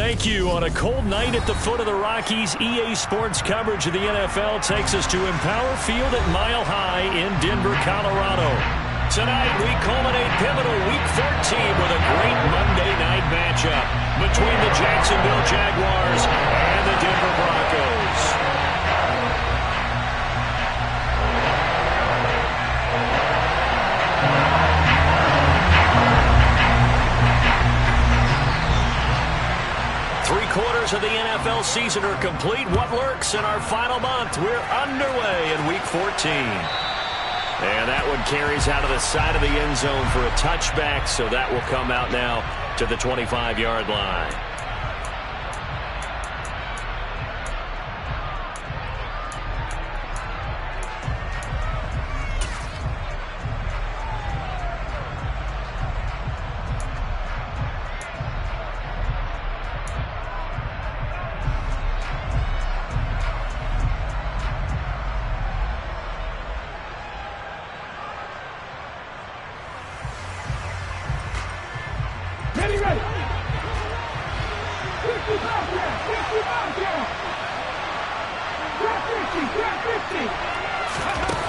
thank you. On a cold night at the foot of the Rockies, EA Sports coverage of the NFL takes us to Empower Field at Mile High in Denver, Colorado. Tonight, we culminate pivotal Week 14 with a great Monday night matchup between the Jacksonville Jaguars and the Denver Broncos. Three-quarters of the NFL season are complete. What lurks in our final month? We're underway in Week 14. And that one carries out of the side of the end zone for a touchback, so that will come out now to the 25-yard line.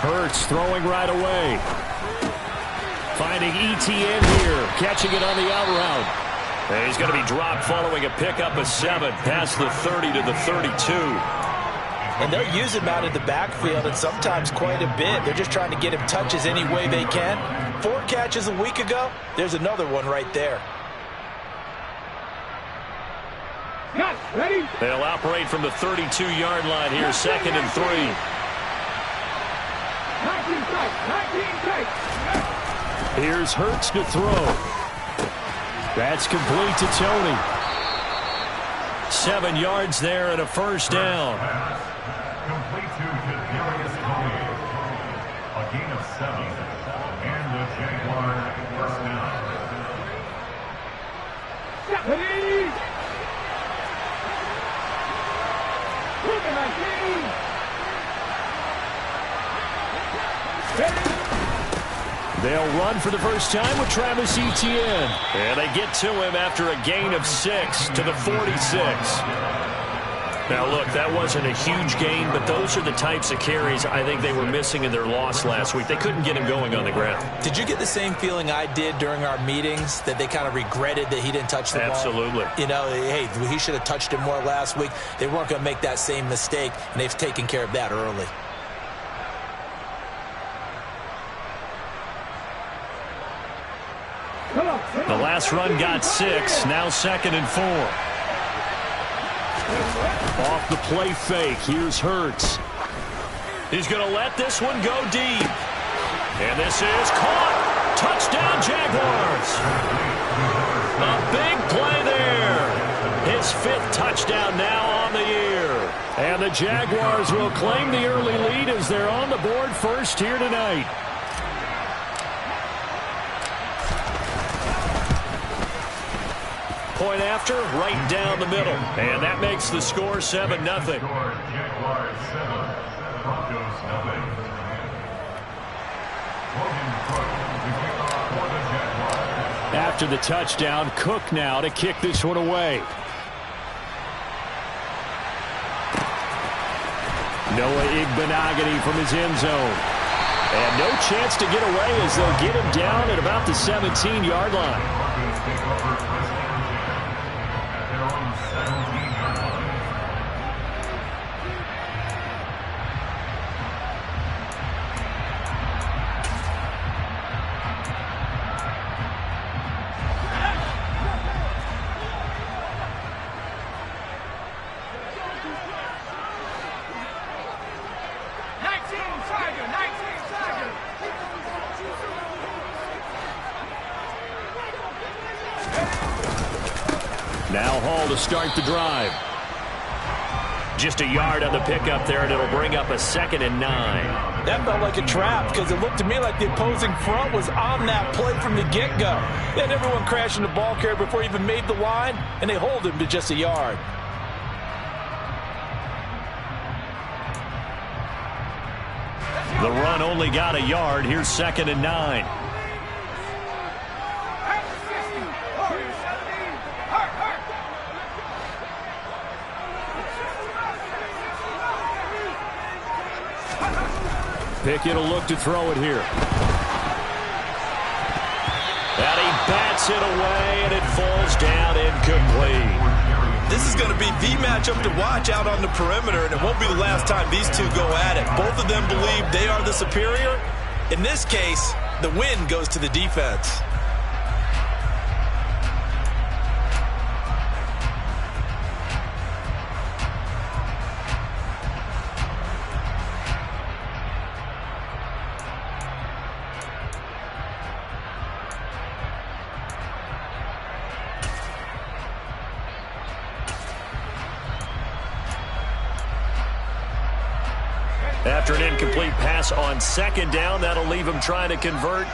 Hurts throwing right away. Finding ETN here. Catching it on the out route. And he's going to be dropped following a pickup of 7 past the 30 to the 32. And they'll use him out in the backfield, and sometimes quite a bit. They're just trying to get him touches any way they can. 4 catches a week ago. There's another one right there. Ready? They'll operate from the 32-yard line here, 2nd and 3. 19 tight. Here's Hurts to throw. That's complete to Tony. 7 yards there and a first down. Complete to Kadarius Toney. A gain of 7. And the Jaguars first down. Ready? They'll run for the first time with Travis Etienne. And they get to him after a gain of 6 to the 46. Now, look, that wasn't a huge gain, but those are the types of carries I think they were missing in their loss last week. They couldn't get him going on the ground. Did you get the same feeling I did during our meetings, that they kind of regretted that he didn't touch the ball? Absolutely. You know, hey, he should have touched it more last week. They weren't going to make that same mistake, and they've taken care of that early. The last run got 6, now 2nd and 4. Off the play fake, here's Hurts. He's going to let this one go deep. And this is caught. Touchdown, Jaguars. A big play there. His 5th touchdown now on the year. And the Jaguars will claim the early lead as they're on the board first here tonight. Point after, right down the middle. And that makes the score 7-0. Jaguars 7, Broncos nothing. After the touchdown, Cook now to kick this one away. Noah Igbenogany from his end zone. And no chance to get away as they'll get him down at about the 17-yard line. Now Hall to start the drive. Just a yard on the pickup there, and it'll bring up a 2nd and 9. That felt like a trap because it looked to me like the opposing front was on that play from the get-go. They had everyone crashing the ball carrier before he even made the line, and they hold him to just a yard. The run only got a yard. Here's 2nd and 9. Pickett will look to throw it here. And he bats it away, and it falls down incomplete. This is going to be the matchup to watch out on the perimeter, and it won't be the last time these two go at it. Both of them believe they are the superior. In this case, the win goes to the defense. After an incomplete pass on second down, that'll leave him trying to convert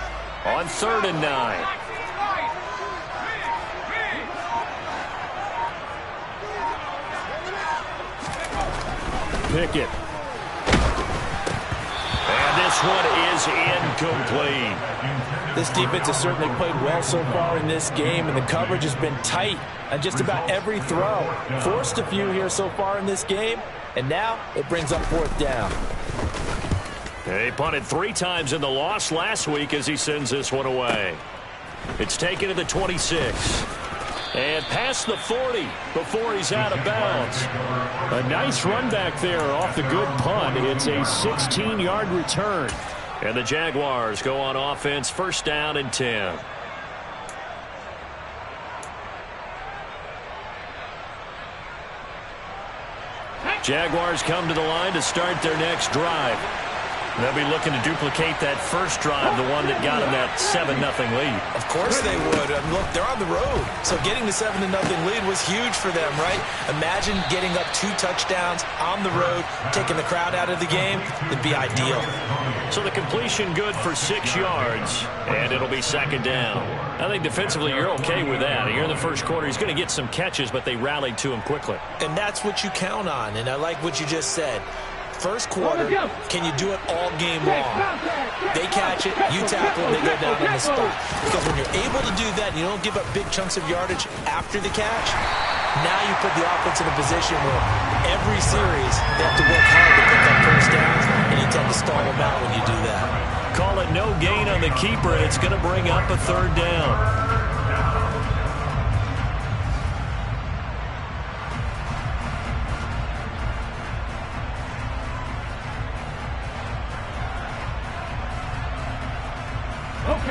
on 3rd and 9. Pickett. And this one is incomplete. This defense has certainly played well so far in this game, and the coverage has been tight on just about every throw. Forced a few here so far in this game, and now it brings up 4th down. He punted 3 times in the loss last week as he sends this one away. It's taken to the 26. And past the 40 before he's out of bounds. A nice run back there off the good punt. It's a 16-yard return. And the Jaguars go on offense, 1st down and 10. Jaguars come to the line to start their next drive. They'll be looking to duplicate that first drive, the one that got them that 7-0 lead. Of course they would. Look, they're on the road. So getting the 7-0 lead was huge for them, right? Imagine getting up 2 touchdowns on the road, taking the crowd out of the game. It'd be ideal. So the completion good for 6 yards, and it'll be 2nd down. I think defensively you're okay with that. Here in the first quarter, he's going to get some catches, but they rallied to him quickly. And that's what you count on, and I like what you just said. First quarter, can you do it all game long? They catch it, you tackle, and they go down on the spot. Because when you're able to do that, and you don't give up big chunks of yardage after the catch, now you put the offense in a position where every series they have to work hard to pick up first downs, and you tend to stall them out when you do that. Call it no gain on the keeper, and it's going to bring up a 3rd down.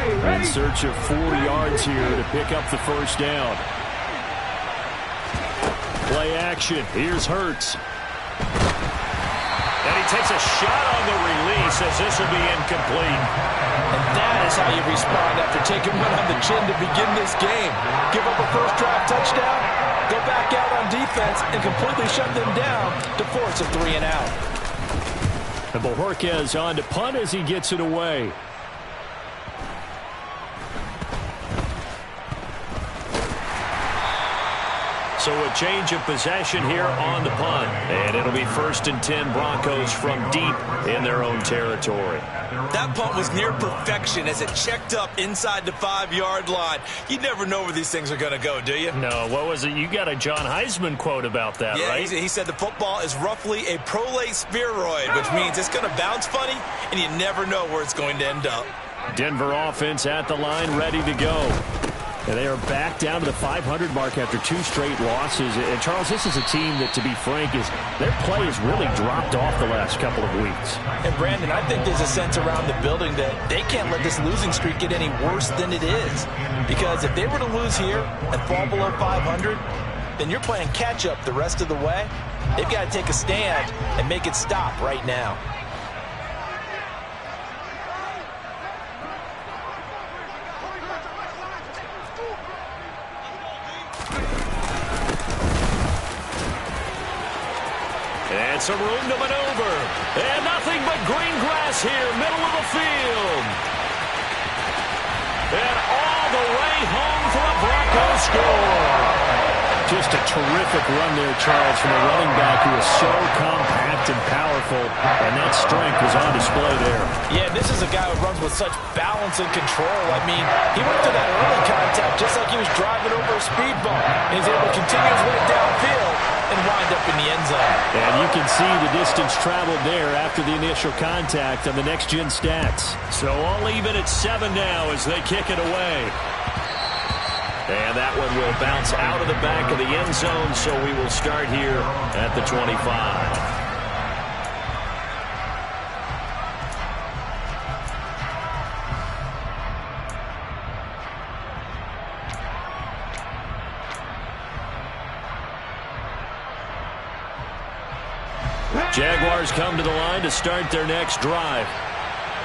In search of 4 yards here to pick up the 1st down. Play action. Here's Hurts. And he takes a shot on the release as this will be incomplete. And that is how you respond after taking one on the chin to begin this game. Give up a first drive touchdown, go back out on defense, and completely shut them down to force a 3 and out. And Bojorquez on to punt as he gets it away. So a change of possession here on the punt. And it'll be 1st and 10 Broncos from deep in their own territory. That punt was near perfection as it checked up inside the 5-yard line. You never know where these things are going to go, do you? No, what was it? You got a John Heisman quote about that, yeah, right? He said the football is roughly a prolate spheroid, which means it's going to bounce funny, and you never know where it's going to end up. Denver offense at the line, ready to go. And they are back down to the 500 mark after 2 straight losses. And, Charles, this is a team that, to be frank, their play has really dropped off the last couple of weeks. And, Brandon, I think there's a sense around the building that they can't let this losing streak get any worse than it is. Because if they were to lose here and fall below 500, then you're playing catch-up the rest of the way. They've got to take a stand and make it stop right now. And some room to maneuver. And nothing but green grass here, middle of the field. And all the way home for a Broncos score. Just a terrific run there, Charles, from a running back who is so compact and powerful, and that strength was on display there. Yeah, this is a guy who runs with such balance and control. I mean, he went to that early contact just like he was driving over a speed bump. He's able to continue his way downfield and wind up in the end zone. And you can see the distance traveled there after the initial contact on the next-gen stats. So all even at 7 now as they kick it away. And that one will bounce out of the back of the end zone, so we will start here at the 25. Jaguars come to the line to start their next drive.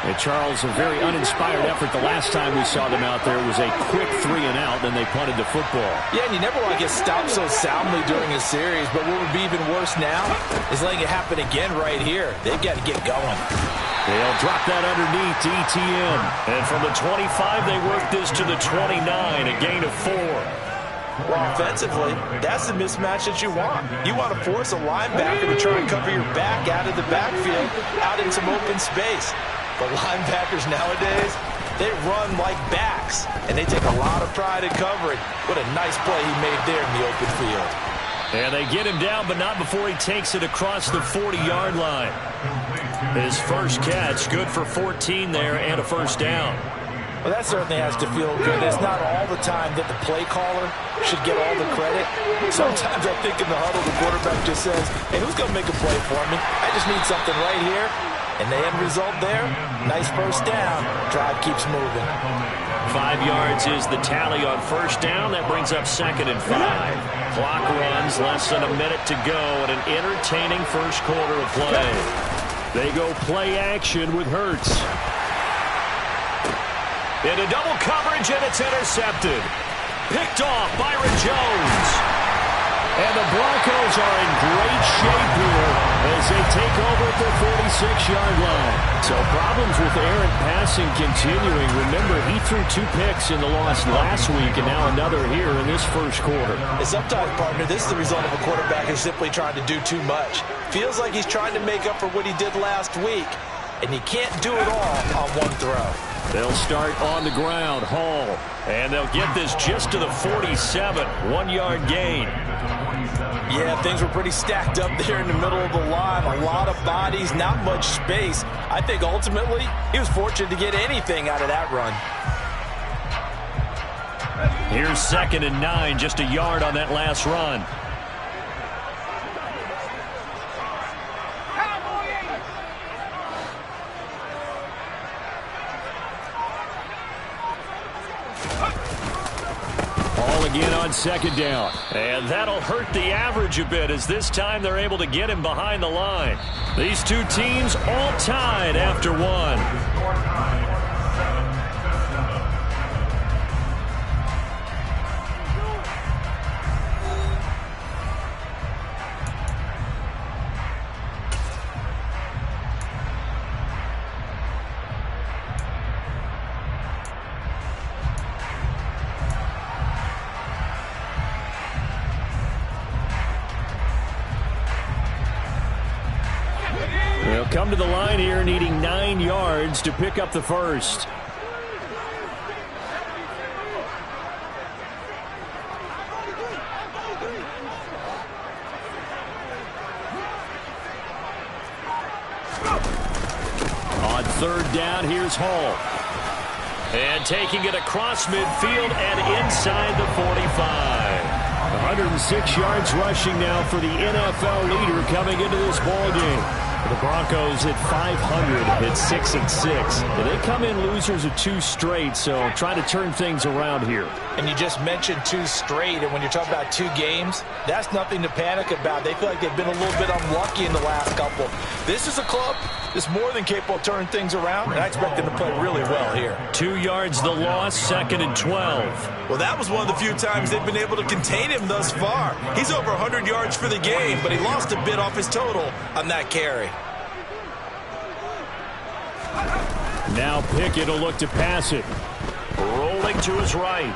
And Charles, a very uninspired effort the last time we saw them out there. It was a quick 3-and-out, then they punted the football. Yeah, and you never want to get stopped so soundly during a series, but what would be even worse now is letting it happen again right here. They've got to get going. They'll drop that underneath to ETN. And from the 25, they work this to the 29, a gain of 4. Well, offensively, that's the mismatch that you want. You want to force a linebacker to try and cover your back out of the backfield, out in some open space. The linebackers nowadays, they run like backs, and they take a lot of pride in covering. What a nice play he made there in the open field. And they get him down, but not before he takes it across the 40-yard line. His first catch, good for 14 there and a first down. Well, that certainly has to feel good. It's not all the time that the play caller should get all the credit. Sometimes I think in the huddle, the quarterback just says, hey, who's going to make a play for me? I just need something right here. And the end result there, nice first down. Drive keeps moving. 5 yards is the tally on first down. That brings up 2nd and 5. Clock runs, less than a minute to go, and an entertaining first quarter of play. They go play action with Hurts. Into double coverage, and it's intercepted. Picked off Byron Jones. And the Broncos are in great shape here as they take over at the 46-yard line. So problems with errant passing continuing. Remember, he threw 2 picks in the loss last week, and now another here in this first quarter. And sometimes, partner, this is the result of a quarterback who's simply trying to do too much. Feels like he's trying to make up for what he did last week, and you can't do it all on one throw. They'll start on the ground, Hall, and they'll get this just to the 47, 1-yard gain. Yeah, things were pretty stacked up there in the middle of the line. A lot of bodies, not much space. I think ultimately he was fortunate to get anything out of that run. Here's 2nd and 9, just a yard on that last run. Again on 2nd down. And that'll hurt the average a bit as this time they're able to get him behind the line. These two teams all tied after 1. They'll come to the line here needing 9 yards to pick up the first. On 3rd down, here's Hall. And taking it across midfield and inside the 45. 106 yards rushing now for the NFL leader coming into this ballgame. The Broncos at 500 at 6-6. And they come in losers of 2 straight, so trying to turn things around here. And you just mentioned 2 straight, and when you're talking about 2 games, that's nothing to panic about. They feel like they've been a little bit unlucky in the last couple. This is a club that's more than capable of turning things around, and I expect them to play really well here. 2 yards the loss, 2nd and 12. Well, that was one of the few times they've been able to contain him thus far. He's over 100 yards for the game, but he lost a bit off his total on that carry. Now Pickett will look to pass it. Rolling to his right.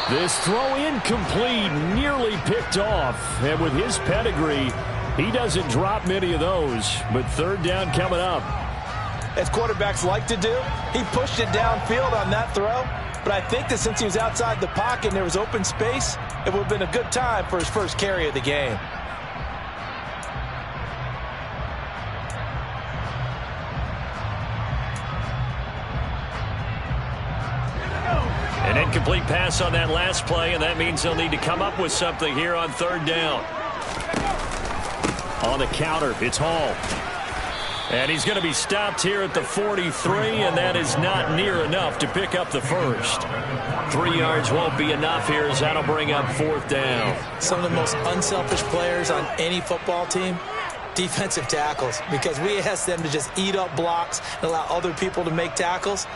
This throw incomplete, nearly picked off. And with his pedigree, he doesn't drop many of those. But 3rd down coming up. As quarterbacks like to do, he pushed it downfield on that throw. but I think that since he was outside the pocket and there was open space, it would have been a good time for his first carry of the game. An incomplete pass on that last play, and that means they'll need to come up with something here on third down. On the counter, it's Hall. And he's going to be stopped here at the 43, and that is not near enough to pick up the first. 3 yards won't be enough here, as that'll bring up fourth down. Some of the most unselfish players on any football team, defensive tackles, because we ask them to just eat up blocks and allow other people to make tackles.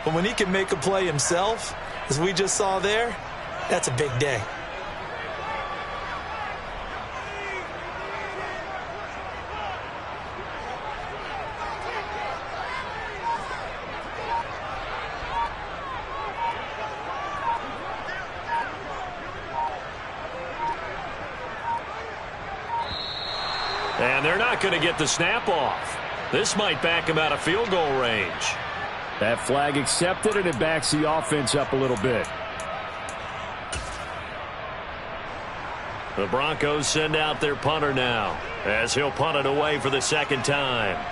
But when he can make a play himself, as we just saw there, that's a big day. And they're not going to get the snap off. This might back him out of field goal range. That flag accepted, and it backs the offense up a little bit. The Broncos send out their punter now, as he'll punt it away for the second time.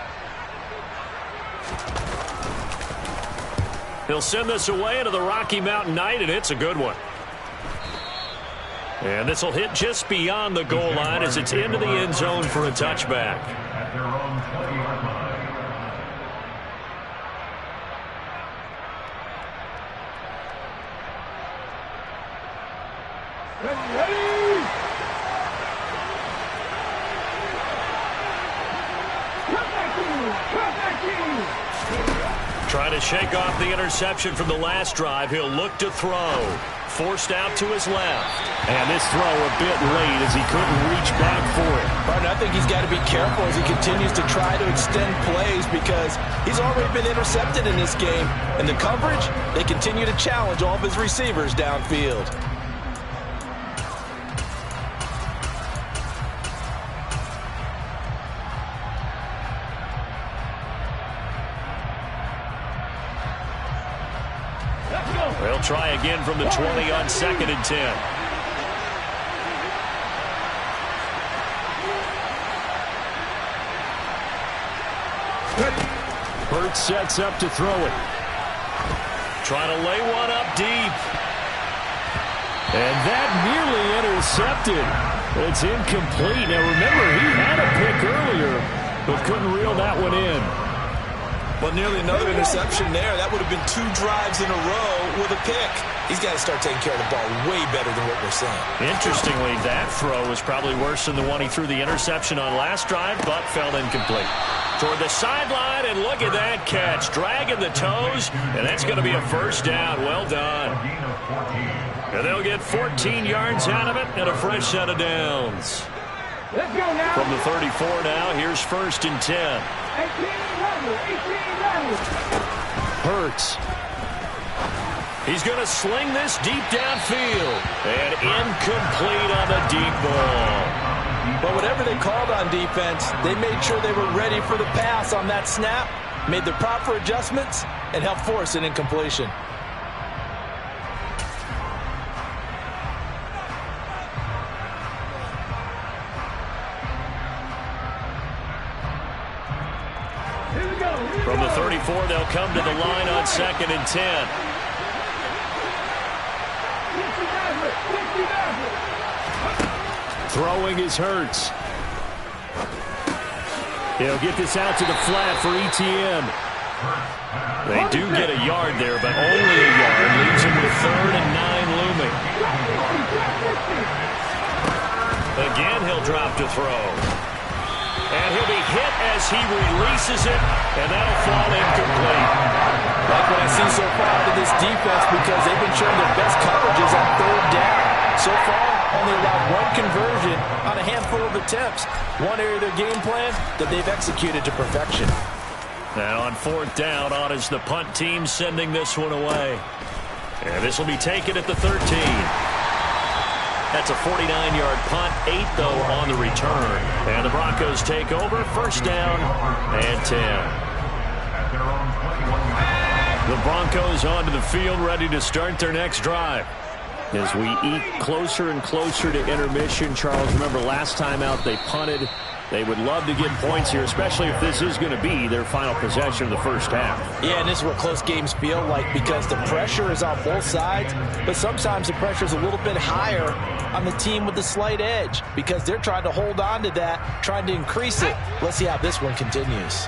He'll send this away into the Rocky Mountain Night, and it's a good one. And this will hit just beyond the goal line as it's into the end zone for a touchback. At their own 20-yard line. Ready! Come back in! Trying to shake off the interception from the last drive. He'll look to throw. Forced out to his left. And this throw a bit late as he couldn't reach back for it. Martin, I think he's got to be careful as he continues to try to extend plays because he's already been intercepted in this game. And the coverage, they continue to challenge all of his receivers downfield. They'll try again from the 20 on 2nd and 10. Hurts sets up to throw it. Trying to lay one up deep. And that nearly intercepted. It's incomplete. Now remember, he had a pick earlier, but couldn't reel that one in. Well, nearly another interception there. That would have been 2 drives in a row with a pick. He's got to start taking care of the ball way better than what we're saying. Interestingly, that throw was probably worse than the one he threw the interception on last drive, but fell incomplete. Toward the sideline, and look at that catch. Dragging the toes, and that's going to be a first down. Well done. And they'll get 14 yards out of it and a fresh set of downs. Let's go now. From the 34 now, here's 1st and 10. 18 Hurts. He's going to sling this deep downfield. And incomplete on the deep ball. But whatever they called on defense, they made sure they were ready for the pass on that snap, made the proper adjustments, and helped force an incompletion. From the 34, they'll come to the line on 2nd and 10. Throwing is Hurts. He'll get this out to the flat for ETN. They do get a yard there, but only a yard. Leaves him with 3rd and 9 looming. Again, he'll drop to throw. And he'll be hit as he releases it, and that'll fall incomplete. Like what I see so far out of this defense because they've been showing their best coverages on 3rd down. So far, only allowed 1 conversion on a handful of attempts. One area of their game plan that they've executed to perfection. Now on 4th down, on is the punt team sending this one away. And this will be taken at the 13. That's a 49-yard punt, 8 though on the return. And the Broncos take over, 1st down and 10. At their own 21-yard line. The Broncos onto the field, ready to start their next drive. As we eat closer and closer to intermission, Charles, remember last time out they punted. They would love to get points here, especially if this is going to be their final possession of the first half. Yeah, and this is what close games feel like because the pressure is on both sides, but sometimes the pressure is a little bit higher on the team with the slight edge because they're trying to hold on to that, trying to increase it. Let's see how this one continues.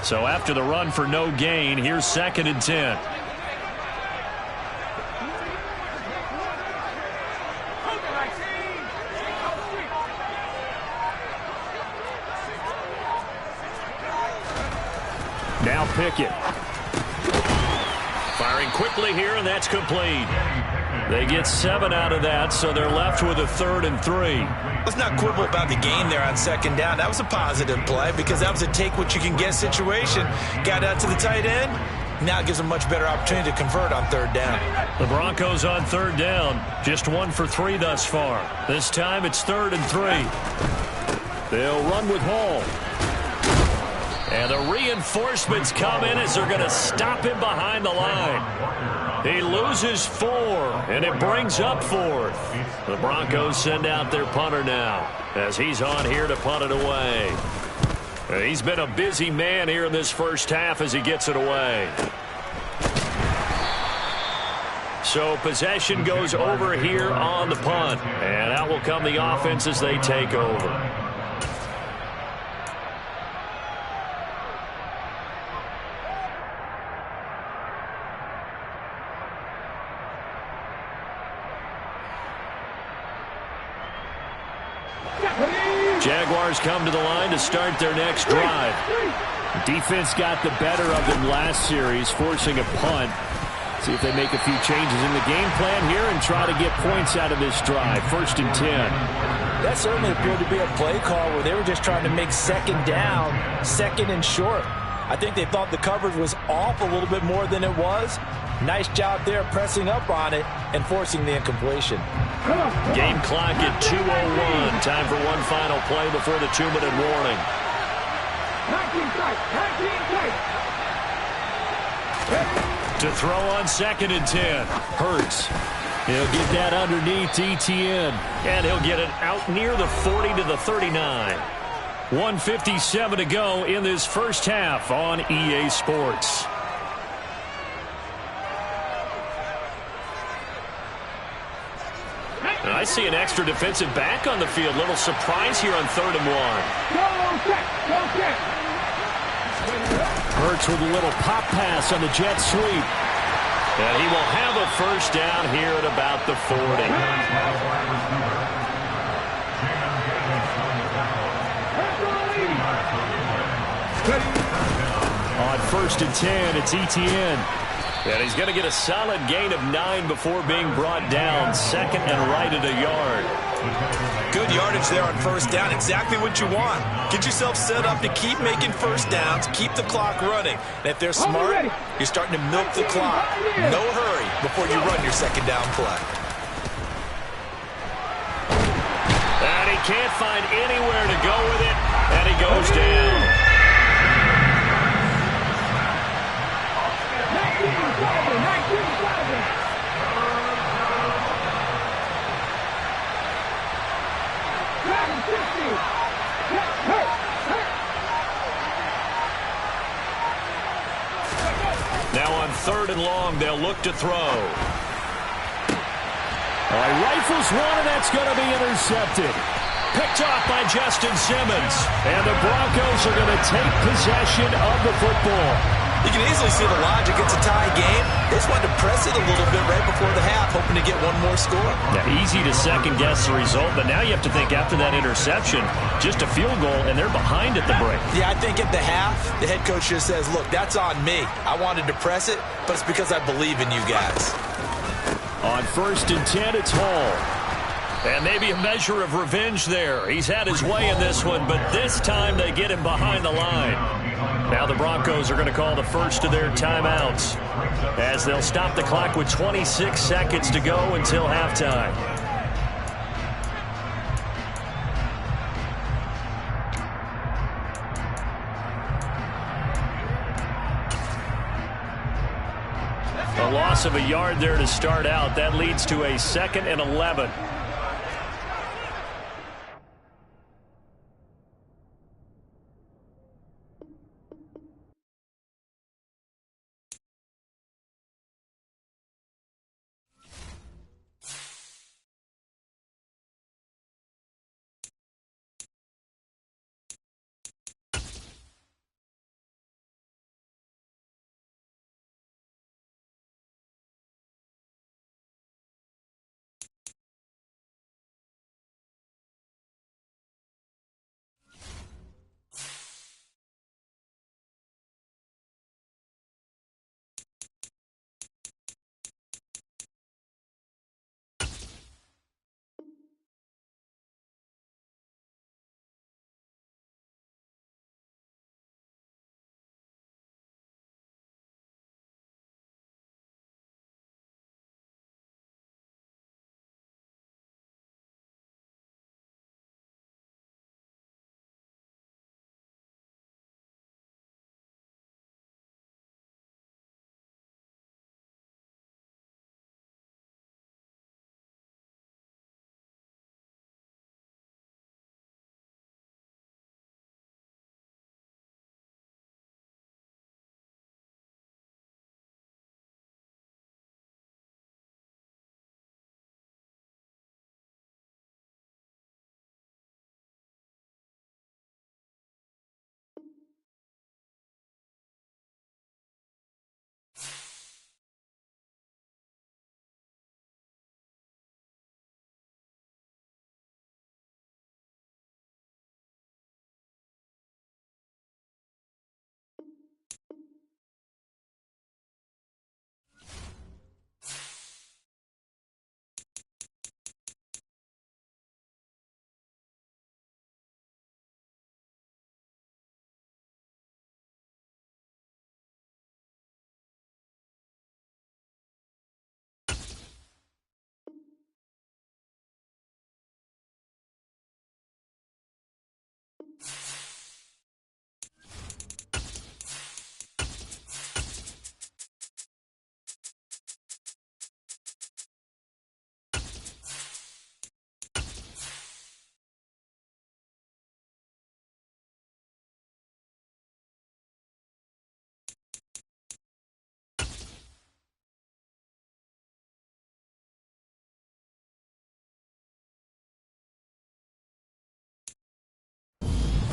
So after the run for no gain, here's 2nd and 10. Now Pickett. Firing quickly here, and that's complete. They get 7 out of that, so they're left with a 3rd and 3. Let's not quibble about the gain there on 2nd down. That was a positive play because that was a take-what-you-can-get situation. Got out to the tight end. Now it gives them a much better opportunity to convert on 3rd down. The Broncos on 3rd down. Just 1 for 3 thus far. This time it's 3rd and 3. They'll run with Hall. And the reinforcements come in as they're going to stop him behind the line. He loses 4, and it brings up 4th. The Broncos send out their punter now as he's on here to punt it away. He's been a busy man here in this first half as he gets it away. So possession goes over here on the punt, and out will come the offense as they take over. Jaguars come to the line to start their next drive. Defense got the better of them last series, forcing a punt. See if they make a few changes in the game plan here and try to get points out of this drive. 1st and 10. That certainly appeared to be a play call where they were just trying to make 2nd down, 2nd and short. I think they thought the coverage was off a little bit more than it was. Nice job there pressing up on it and forcing the incompletion. Game clock at 2:01. Time for one final play before the 2-minute warning. 19 tight. To throw on 2nd and 10. Hurts. He'll get that underneath Etienne. And he'll get it out near the 40 to the 39. 1:57 to go in this first half on EA Sports. I see an extra defensive back on the field. Little surprise here on 3rd and 1. Hurts with a little pop pass on the jet sweep. And he will have a first down here at about the 40. On 1st and 10, it's Etienne. And he's going to get a solid gain of 9 before being brought down. 2nd and right at a yard. Good yardage there on 1st down. Exactly what you want. Get yourself set up to keep making 1st downs, keep the clock running. And if they're smart, you're starting to milk the clock. No hurry before you run your 2nd down play. And he can't find anywhere to go with it. And he goes down. Now on 3rd and long, they'll look to throw. All right, rifles one, and that's going to be intercepted. Picked off by Justin Simmons. And the Broncos are going to take possession of the football. You can easily see the logic. It's a tie game. They just wanted to press it a little bit right before the half, hoping to get one more score. Yeah, easy to second-guess the result, but now you have to think after that interception, just a field goal, and they're behind at the break. Yeah, I think at the half, the head coach just says, look, that's on me. I wanted to press it, but it's because I believe in you guys. On 1st and 10, it's Hall. And maybe a measure of revenge there. He's had his way in this one, but this time they get him behind the line. Now the Broncos are going to call the first of their timeouts as they'll stop the clock with 26 seconds to go until halftime. A loss of a yard there to start out. That leads to a 2nd and 11.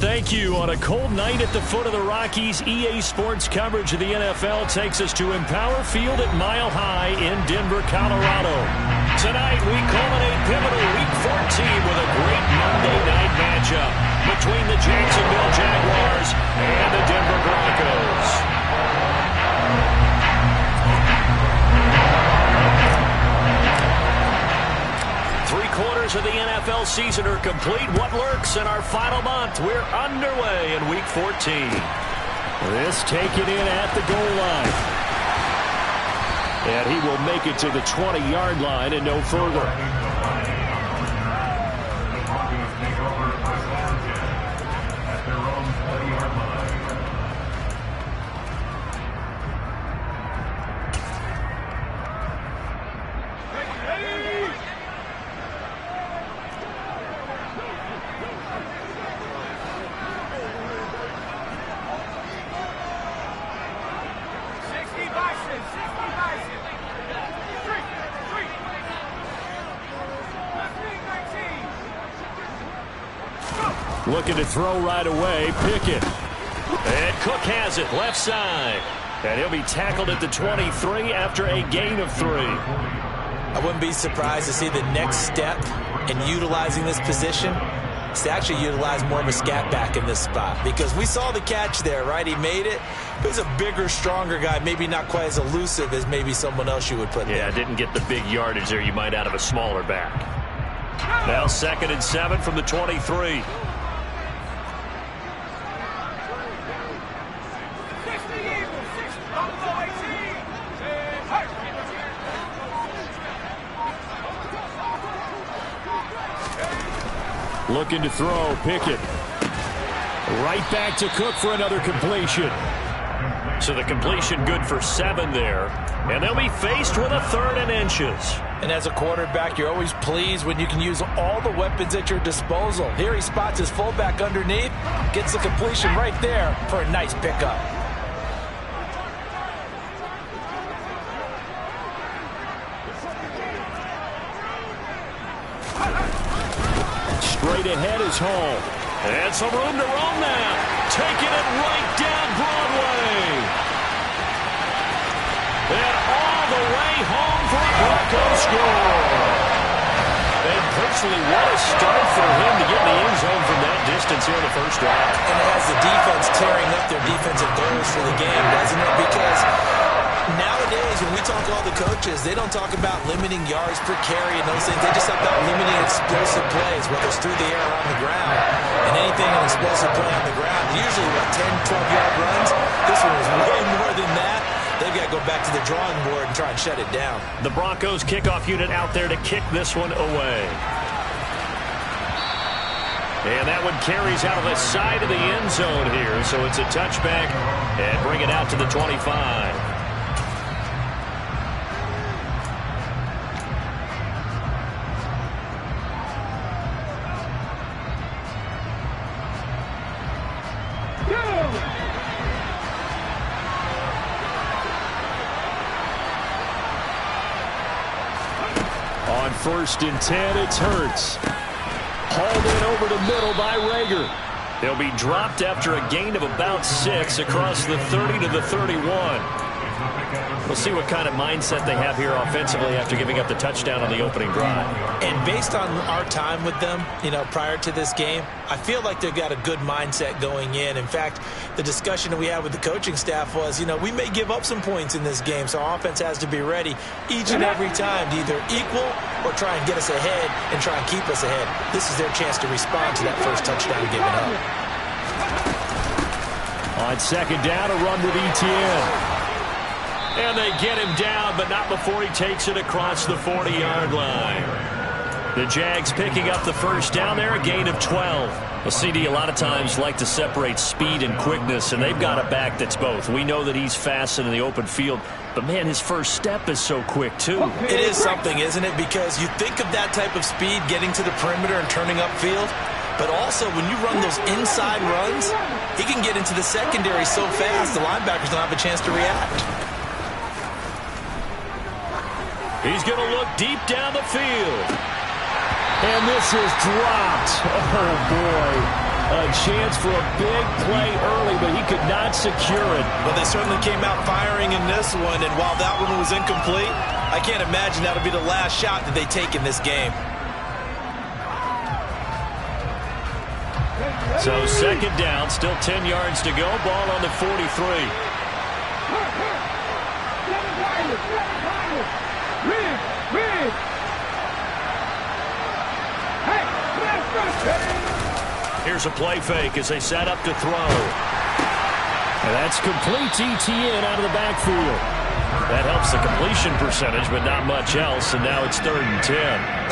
Thank you. On a cold night at the foot of the Rockies, EA Sports coverage of the NFL takes us to Empower Field at Mile High in Denver, Colorado. Tonight, we culminate pivotal Week 14 with a great Monday night matchup between the Jacksonville Jaguars and the Denver Broncos. Three-quarters of the NFL season are complete. What lurks in our final month? We're underway in Week 14. This taken in at the goal line. And he will make it to the 20-yard line and no further. Looking to throw right away. Pickett. And Cook has it left side. And he'll be tackled at the 23 after a gain of 3. I wouldn't be surprised to see the next step in utilizing this position is to actually utilize more of a scat back in this spot. Because we saw the catch there, right? He made it. He's a bigger, stronger guy, maybe not quite as elusive as maybe someone else you would put there. Yeah, didn't get the big yardage there you might out of a smaller back. Now 2nd and 7 from the 23. Looking to throw. Pickett. Right back to Cook for another completion. So the completion good for 7 there. And they'll be faced with a 3rd and inches. And as a quarterback, you're always pleased when you can use all the weapons at your disposal. Here he spots his fullback underneath, gets the completion right there for a nice pickup. Straight ahead is Hall. And some room to roam now. Taking it right down Broadway. And all the way home for a Broncos score. And personally, what a start for him to get in the end zone from that distance here in the first drive. And it has the defense tearing up their defensive goals for the game, doesn't it? Because nowadays, when we talk to all the coaches, they don't talk about limiting yards per carry and those things. They just talk about limiting explosive plays, whether it's through the air or on the ground. And anything an explosive play on the ground, usually, 10, 12-yard runs. This one was way more than that. They've got to go back to the drawing board and try and shut it down. The Broncos kickoff unit out there to kick this one away. And that one carries out of the side of the end zone here. So it's a touchback and bring it out to the 25. On 1st and 10, it's Hurts. Hauled in over the middle by Rager. They'll be dropped after a gain of about 6 across the 30 to the 31. We'll see what kind of mindset they have here offensively after giving up the touchdown on the opening drive. And based on our time with them, prior to this game, I feel like they've got a good mindset going in. In fact, the discussion that we had with the coaching staff was, we may give up some points in this game, so our offense has to be ready each and every time to either equal or try and get us ahead and try and keep us ahead. This is their chance to respond to that first touchdown given up. On 2nd down, a run with Etienne. And they get him down, but not before he takes it across the 40-yard line. The Jags picking up the first down there, a gain of 12. Well, CD a lot of times like to separate speed and quickness, and they've got a back that's both. We know that he's fast in the open field, but, man, his first step is so quick, too. It is something, isn't it? Because you think of that type of speed getting to the perimeter and turning upfield, but also when you run those inside runs, he can get into the secondary so fast the linebackers don't have a chance to react. He's going to look deep down the field. And this is dropped. Oh, boy. A chance for a big play early, but he could not secure it. Well, they certainly came out firing in this one, and while that one was incomplete, I can't imagine that'll be the last shot that they take in this game. So 2nd down, still 10 yards to go. Ball on the 43. Here's a play fake as they set up to throw. And that's complete to Etienne out of the backfield. That helps the completion percentage, but not much else, and now it's 3rd and 10.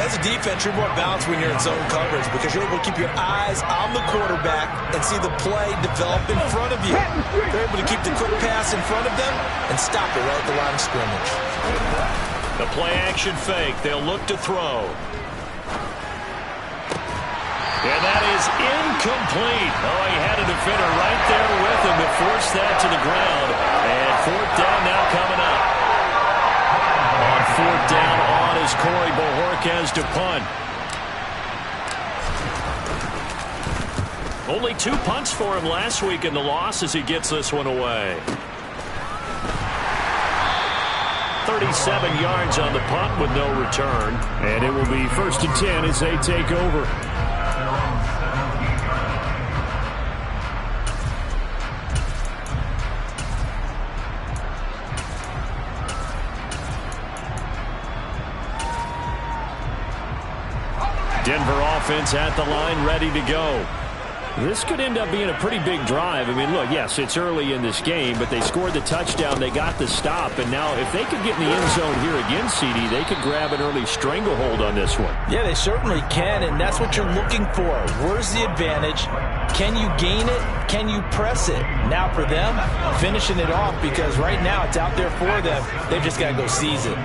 As a defense, you're more balanced when you're in zone coverage because you're able to keep your eyes on the quarterback and see the play develop in front of you. They're able to keep the quick pass in front of them and stop it right at the line of scrimmage. The play-action fake. They'll look to throw. And that is incomplete. Oh, he had a defender right there with him to force that to the ground. And 4th down now coming up. On 4th down on is Corey Bojorquez to punt. Only 2 punts for him last week in the loss as he gets this one away. 37 yards on the punt with no return. And it will be 1st and 10 as they take over. Denver offense at the line, ready to go. This could end up being a pretty big drive. I mean, look, yes, it's early in this game, but they scored the touchdown, they got the stop, and now if they could get in the end zone here again, CD, they could grab an early stranglehold on this one. Yeah, they certainly can, and that's what you're looking for. Where's the advantage? Can you gain it? Can you press it? Now for them, finishing it off, because right now it's out there for them. They've just got to go seize it.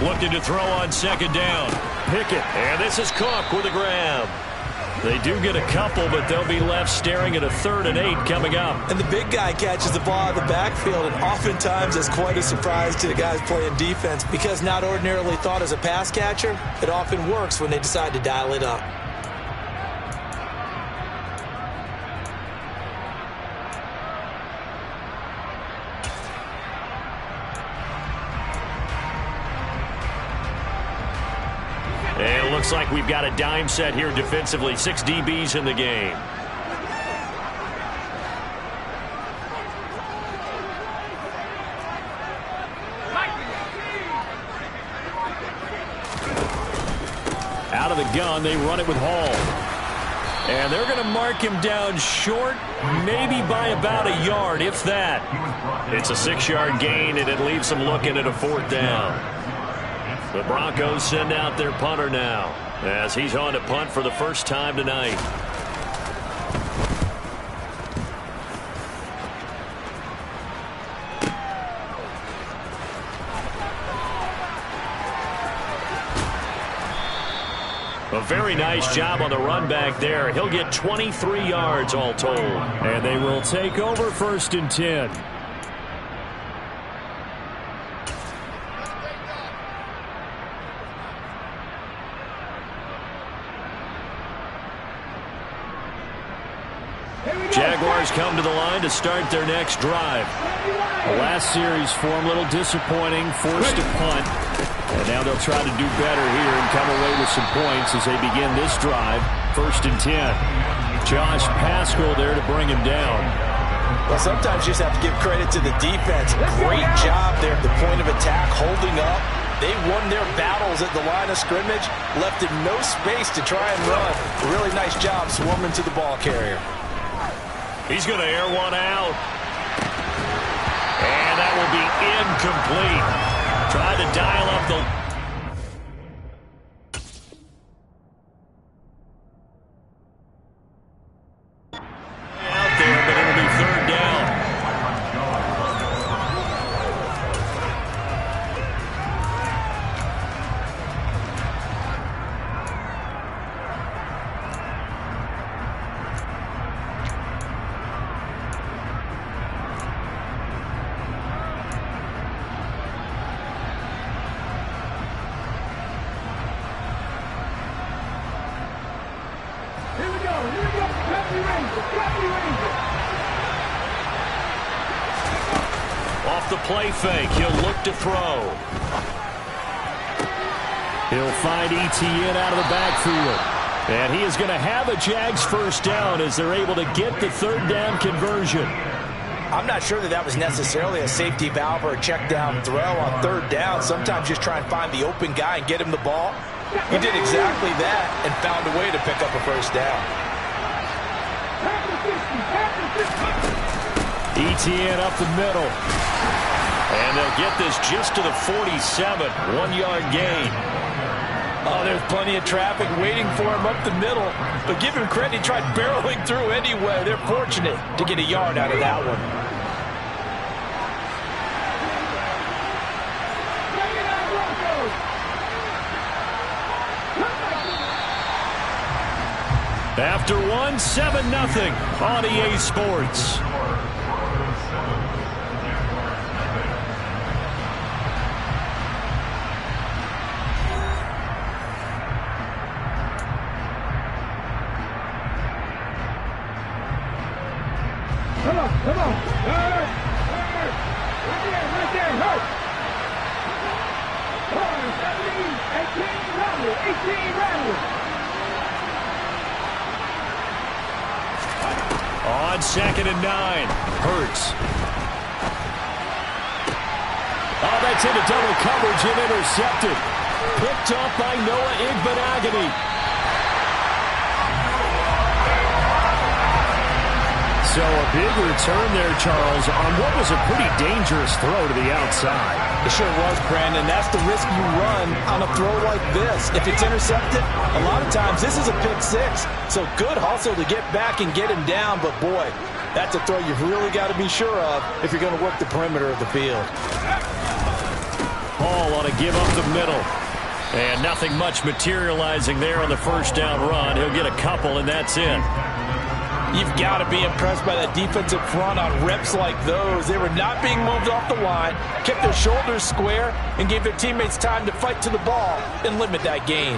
Looking to throw on second down. Pickett, and this is Cook with a grab. They do get a couple, but they'll be left staring at a 3rd and 8 coming up. And the big guy catches the ball out of the backfield, and oftentimes it's quite a surprise to the guys playing defense, because not ordinarily thought as a pass catcher, it often works when they decide to dial it up. And it looks like we've got a dime set here defensively. 6 DBs in the game. Out of the gun, they run it with Hall. And they're going to mark him down short, maybe by about a yard, if that. It's a 6-yard gain, and it leaves them looking at a 4th down. The Broncos send out their punter now, as he's on to punt for the first time tonight. A very nice job on the run back there. He'll get 23 yards all told. And they will take over 1st and 10. Jaguars come to the line to start their next drive. The last series for them, a little disappointing, forced to punt. And now they'll try to do better here and come away with some points as they begin this drive. 1st and 10. Josh Paschal there to bring him down. Well, sometimes you just have to give credit to the defense. Great job there at the point of attack, holding up. They won their battles at the line of scrimmage, left him no space to try and run. A really nice job swarming to the ball carrier. He's going to air one out. And that will be incomplete. Tried to dial up the... out there, but it'll be 3rd down. Off the play fake, he'll look to throw. He'll find Etienne out of the backfield. And he is going to have a Jags 1st down as they're able to get the 3rd down conversion. I'm not sure that was necessarily a safety valve or a check down throw on 3rd down. Sometimes just try and find the open guy and get him the ball. He did exactly that and found a way to pick up a 1st down. Etienne up the middle. And they'll get this just to the 47. 1-yard gain. Oh, there's plenty of traffic waiting for him up the middle. But give him credit, he tried barreling through anyway. They're fortunate to get a yard out of that one. After 1, 7-0 on EA Sports. Come on. Hurt. Right there. Hurt. 18 rattle. On 2nd and 9. Hurts. Oh, that's into double coverage and intercepted. Picked up by Noah Igbenogany. So a big return there, Charles, on what was a pretty dangerous throw to the outside. It sure was, Brandon. That's the risk you run on a throw like this. If it's intercepted, a lot of times this is a pick six. So good hustle to get back and get him down. But, boy, that's a throw you've really got to be sure of if you're going to work the perimeter of the field. Hall on a give up the middle. And nothing much materializing there on the first down run. He'll get a couple, and that's it. You've got to be impressed by that defensive front on reps like those. They were not being moved off the line, kept their shoulders square, and gave their teammates time to fight to the ball and limit that gain.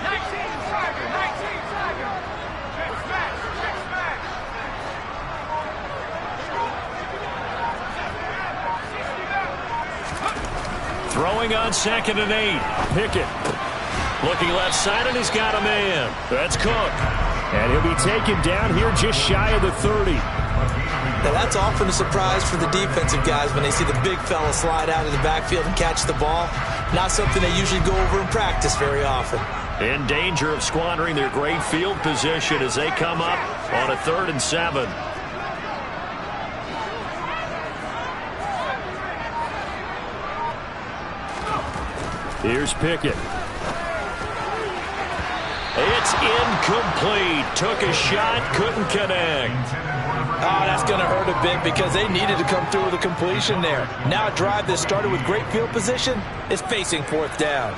19 seconds. Throwing on 2nd and 8. Pickett. Looking left side, and he's got a man. That's Cook. And he'll be taken down here just shy of the 30. Now that's often a surprise for the defensive guys when they see the big fella slide out of the backfield and catch the ball. Not something they usually go over in practice very often. In danger of squandering their great field position as they come up on a 3rd and 7. Here's Pickett. It's incomplete. Took a shot, couldn't connect. Oh, that's going to hurt a bit because they needed to come through with a completion there. Now a drive that started with great field position is facing 4th down.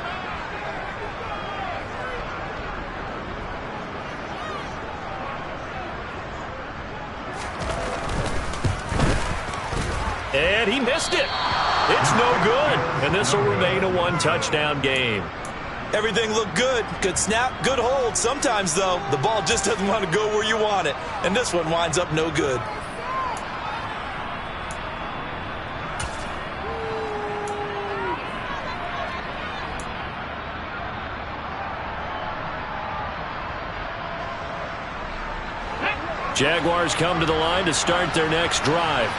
And he missed it. It's no good. And this will remain a 1-touchdown game. Everything looked good. Good snap, good hold. Sometimes, though, the ball just doesn't want to go where you want it. And this one winds up no good. Jaguars come to the line to start their next drive.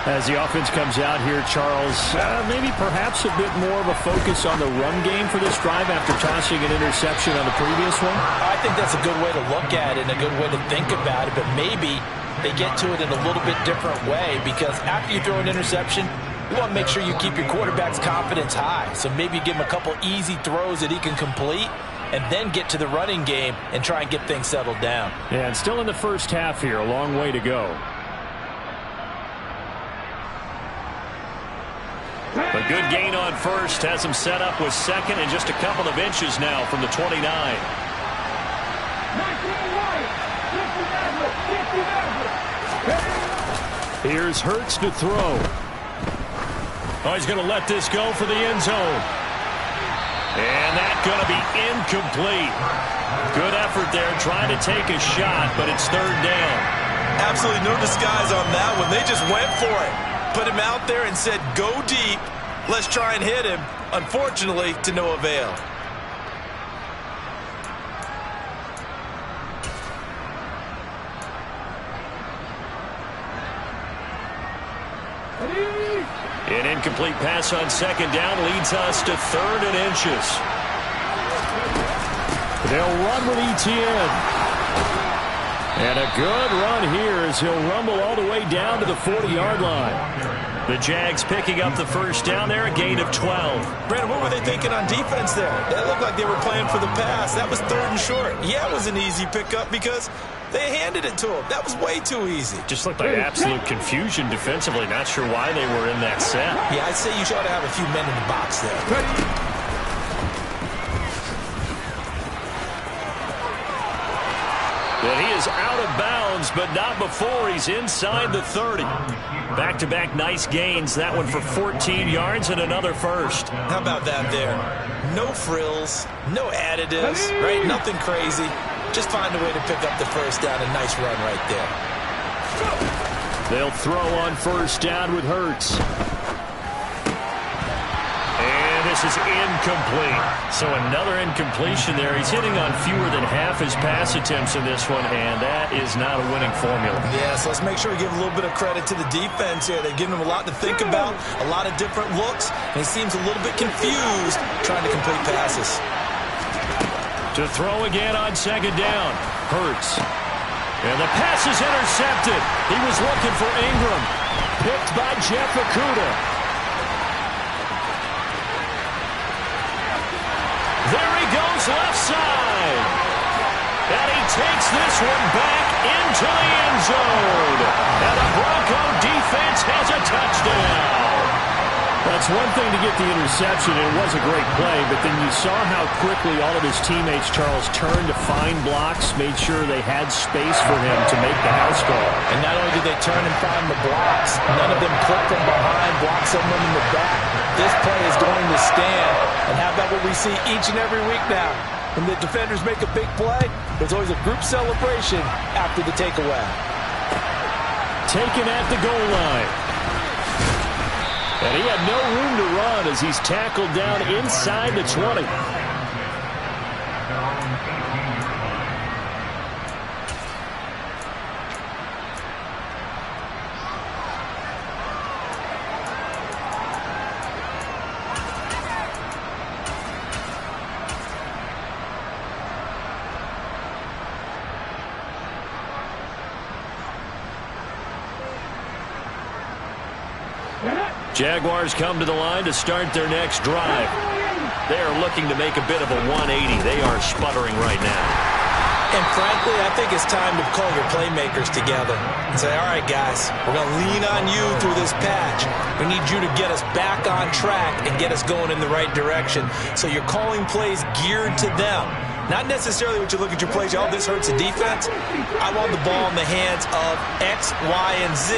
As the offense comes out here, Charles, maybe perhaps a bit more of a focus on the run game for this drive after tossing an interception on the previous one? I think that's a good way to look at it and a good way to think about it, but maybe they get to it in a little bit different way because after you throw an interception, you want to make sure you keep your quarterback's confidence high. So maybe give him a couple easy throws that he can complete and then get to the running game and try and get things settled down. Yeah, and still in the first half here, a long way to go. A good gain on first has him set up with 2nd and just a couple of inches now from the 29. Here's Hurts to throw. Oh, he's going to let this go for the end zone. And that's going to be incomplete. Good effort there trying to take a shot, but it's 3rd down. Absolutely no disguise on that one. They just went for it. Put him out there and said, go deep. Let's try and hit him. Unfortunately, to no avail. An incomplete pass on 2nd down leads us to 3rd and inches. They'll run with ETN. And a good run here as he'll rumble all the way down to the 40-yard line. The Jags picking up the first down there, a gain of 12. Brandon, what were they thinking on defense there? That looked like they were playing for the pass. That was 3rd and short. Yeah, it was an easy pickup because they handed it to him. That was way too easy. Just looked like absolute confusion defensively. Not sure why they were in that set. Yeah, I'd say you should have a few men in the box there. And he is out of bounds, but not before he's inside the 30. Back-to-back nice gains. That one for 14 yards and another first. How about that there? No frills, no additives, right? Nothing crazy. Just find a way to pick up the first down. A nice run right there. They'll throw on first down with Hurts. And this is incomplete. So another incompletion there. He's hitting on fewer than half his pass attempts in this one, and that is not a winning formula. Yeah, so let's make sure we give a little bit of credit to the defense here. They've given him a lot to think about, a lot of different looks, and he seems a little bit confused trying to complete passes. To throw again on 2nd down. Hurts. And the pass is intercepted. He was looking for Ingram. picked by Jeff Okudah. There he goes left side. And he takes this one back into the end zone. And the Bronco defense has a touchdown. That's one thing to get the interception. It was a great play, but then you saw how quickly all of his teammates, Charles, turned to find blocks, made sure they had space for him to make the house call. And not only did they turn and find the blocks, none of them clipped from behind, blocked someone in the back. This play is going to stand. And how about what we see each and every week now? When the defenders make a big play, there's always a group celebration after the takeaway. Taken at the goal line. And he had no room to run as he's tackled down inside the 20. Jaguars come to the line to start their next drive. They are looking to make a bit of a 180. They are sputtering right now. And frankly, I think it's time to call your playmakers together and say, all right, guys, we're going to lean on you through this patch. We need you to get us back on track and get us going in the right direction. So you're calling plays geared to them. Not necessarily what you look at your plays, oh, this hurts the defense. I want the ball in the hands of X, Y, and Z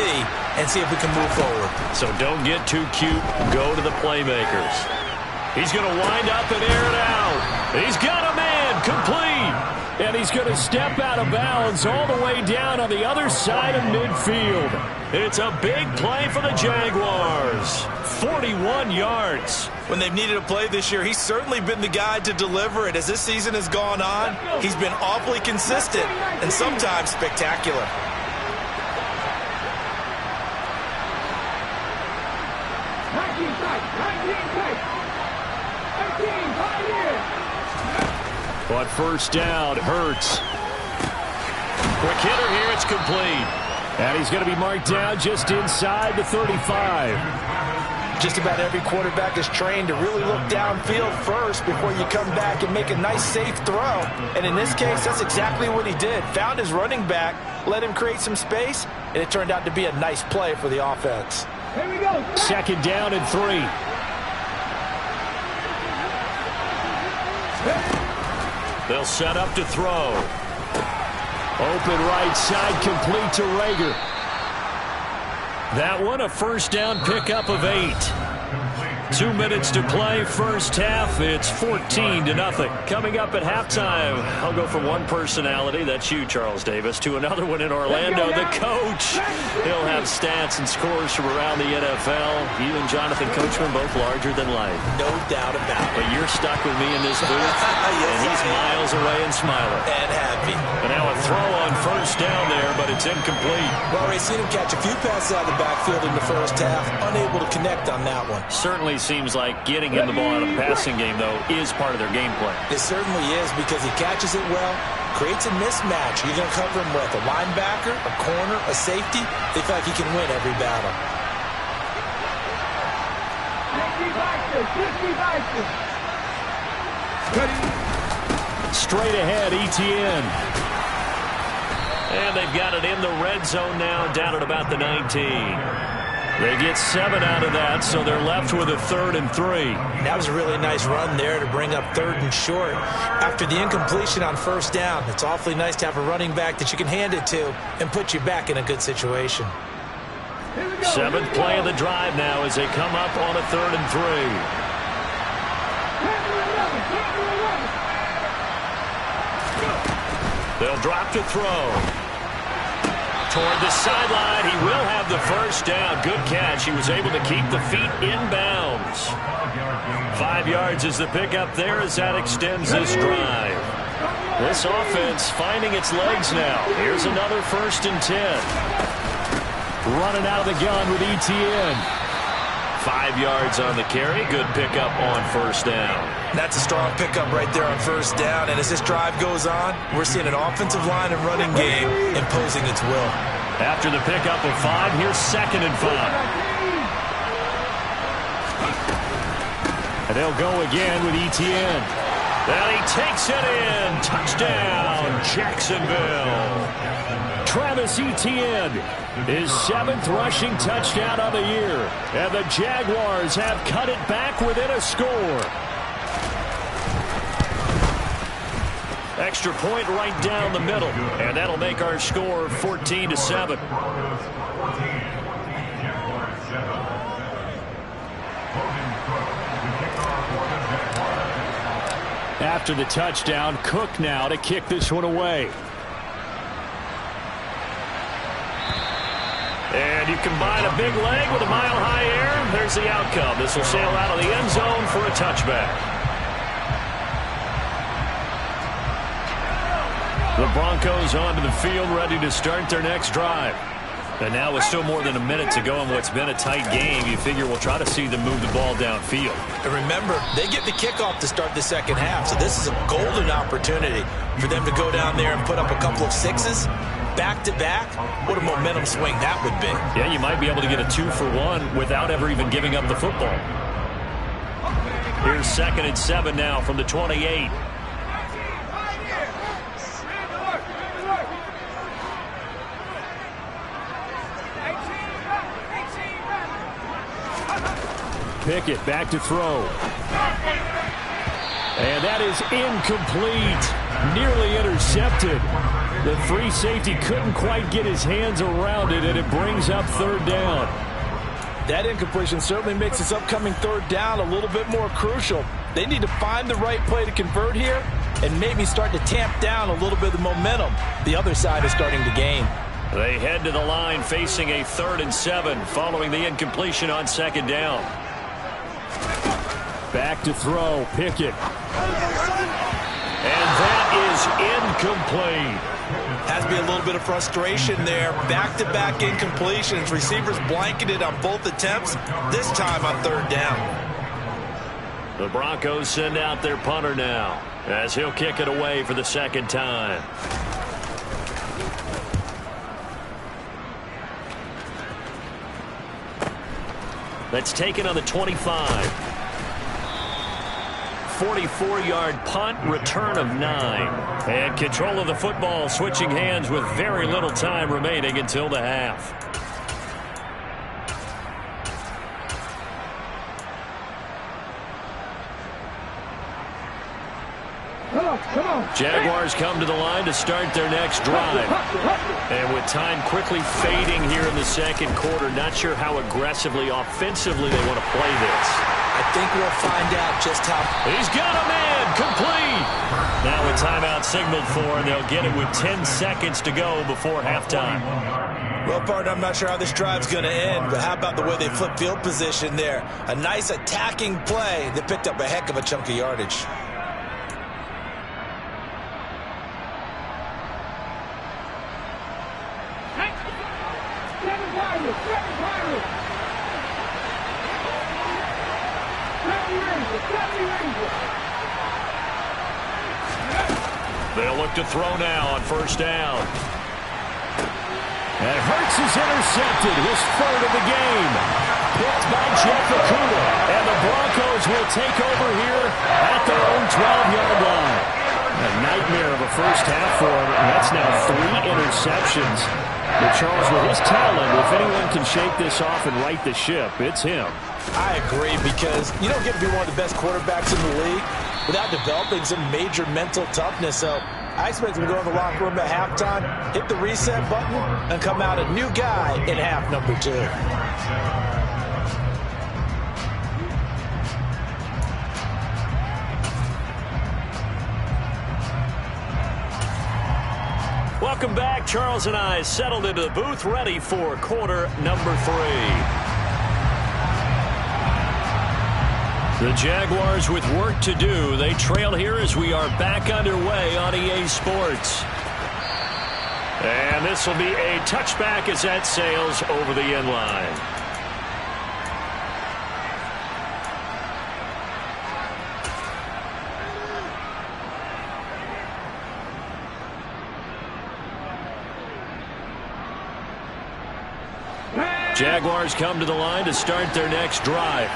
and see if we can move forward. So don't get too cute. Go to the playmakers. He's going to wind up and air it out. He's got a man complete. And he's going to step out of bounds all the way down on the other side of midfield. It's a big play for the Jaguars. 41 yards. When they've needed a play this year, he's certainly been the guy to deliver it. As this season has gone on, he's been awfully consistent and sometimes spectacular. But first down, Hurts. Quick hitter here, it's complete. And he's going to be marked down just inside the 35. Just about every quarterback is trained to really look downfield first before you come back and make a nice, safe throw. And in this case, that's exactly what he did. Found his running back, let him create some space, and it turned out to be a nice play for the offense. Here we go. Second down and 3. They'll set up to throw. Open right side, complete to Rager. That one, a first down pickup of 8. 2 minutes to play, first half. It's 14-0. Coming up at halftime, I'll go from one personality, that's you, Charles Davis, to another one in Orlando, the coach. He'll have stats and scores from around the NFL. You and Jonathan Coachman, both larger than life. No doubt about it. But you're stuck with me in this booth, yes, and he's miles away and smiling. And happy. And now a throw on first down there, but it's incomplete. Well, we've seen him catch a few passes out of the backfield in the first half, unable to connect on that one. Certainly seems like getting him the ball out of the passing game, though, is part of their game plan. It certainly is because he catches it well, creates a mismatch. You're going to cover him with a linebacker, a corner, a safety. They feel like he can win every battle. Straight ahead, ETN. And they've got it in the red zone now, down at about the 19. They get 7 out of that, so they're left with a 3rd and 3. That was a really nice run there to bring up 3rd and short. After the incompletion on first down, it's awfully nice to have a running back that you can hand it to and put you back in a good situation. 7th play of the drive now as they come up on a 3rd and 3. They'll drop to throw. Toward the sideline, he will have the first down. Good catch. He was able to keep the feet in bounds. 5 yards is the pickup there as that extends this drive. This offense finding its legs now. Here's another 1st and 10. Running out of the gun with ETN. 5 yards on the carry. Good pickup on first down. That's a strong pickup right there on first down. And as this drive goes on, we're seeing an offensive line and running game imposing its will. After the pickup of 5, here's 2nd and 5. And they'll go again with Etienne. And he takes it in. Touchdown, Jacksonville. Travis Etienne, his 7th rushing touchdown of the year. And the Jaguars have cut it back within a score. Extra point right down the middle. And that'll make our score 14-7. After the touchdown, Cook now to kick this one away. And you combine a big leg with a mile-high air. There's the outcome. This will sail out of the end zone for a touchback. The Broncos onto the field, ready to start their next drive. And now with still more than a minute to go in what's been a tight game, you figure we'll try to see them move the ball downfield. And remember, they get the kickoff to start the second half, so this is a golden opportunity for them to go down there and put up a couple of 6s. Back-to-back, what a momentum swing that would be. Yeah, you might be able to get a 2-for-1 without ever even giving up the football. Here's 2nd and 7 now from the 28. Pickett back to throw. And that is incomplete. Nearly intercepted. The free safety couldn't quite get his hands around it, and it brings up 3rd down. That incompletion certainly makes this upcoming 3rd down a little bit more crucial. They need to find the right play to convert here and maybe start to tamp down a little bit of the momentum the other side is starting to gain. They head to the line facing a 3rd and 7 following the incompletion on 2nd down. Back to throw, Pickett. And that is incomplete. Has to be a little bit of frustration there. Back-to-back incompletions. Receivers blanketed on both attempts, this time on 3rd down. The Broncos send out their punter now as he'll kick it away for the 2nd time. That's taken on the 25. 44-yard punt, return of 9. And control of the football switching hands with very little time remaining until the half. Jaguars come to the line to start their next drive. And with time quickly fading here in the 2nd quarter, not sure how aggressively, offensively they want to play this. I think we'll find out just how. He's got a man, complete. Now a timeout signaled for, and they'll get it with 10 seconds to go before halftime. Well, partner, I'm not sure how this drive's going to end, but how about the way they flip field position there? A nice attacking play. They picked up a heck of a chunk of yardage. They'll look to throw now on 1st down. And Hurts is intercepted, his 3rd of the game. Picked by Jeff Okudah. And the Broncos will take over here at their own 12-yard line. A nightmare of a first half for him. And that's now 3 interceptions. But Charles, with his talent, if anyone can shake this off and right the ship, it's him. I agree, because you don't get to be one of the best quarterbacks in the league without developing some major mental toughness. So I expect him to go in the locker room at halftime, hit the reset button, and come out a new guy in half number 2. Welcome back. Charles and I settled into the booth, ready for quarter number 3. The Jaguars with work to do. They trail here as we are back underway on EA Sports. And this will be a touchback as that sails over the end line. Jaguars come to the line to start their next drive.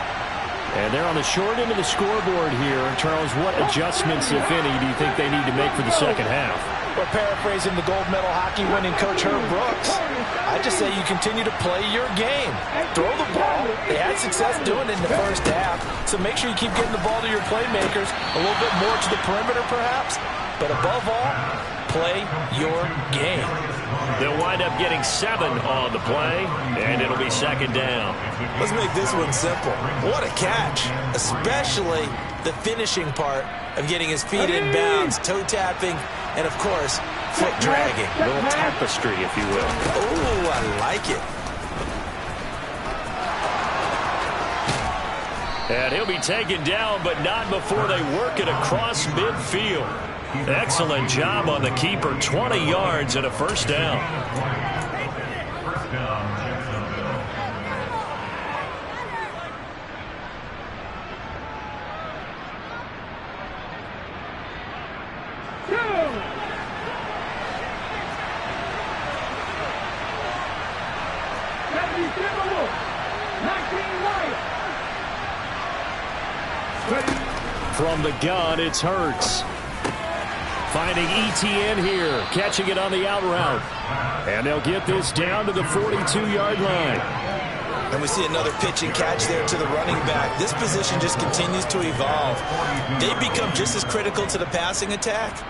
And they're on the short end of the scoreboard here. Charles, what adjustments, if any, do you think they need to make for the second half? Well, paraphrasing the gold medal hockey winning coach Herb Brooks, I just say you continue to play your game. Throw the ball. They had success doing it in the first half, so make sure you keep getting the ball to your playmakers, a little bit more to the perimeter perhaps, but above all, play your game. They'll wind up getting 7 on the play, and it'll be second down. Let's make this one simple. What a catch, especially the finishing part of getting his feet in bounds, toe tapping, and of course, foot dragging. A little tapestry, if you will. Oh, I like it. And he'll be taken down, but not before they work it across midfield. Excellent job on the keeper. 20 yards and a first down. First down, Jacksonville. From the gun, it's Hurts. Finding ETN here, catching it on the out route. And they'll get this down to the 42-yard line. And we see another pitch and catch there to the running back. This position just continues to evolve. They become just as critical to the passing attack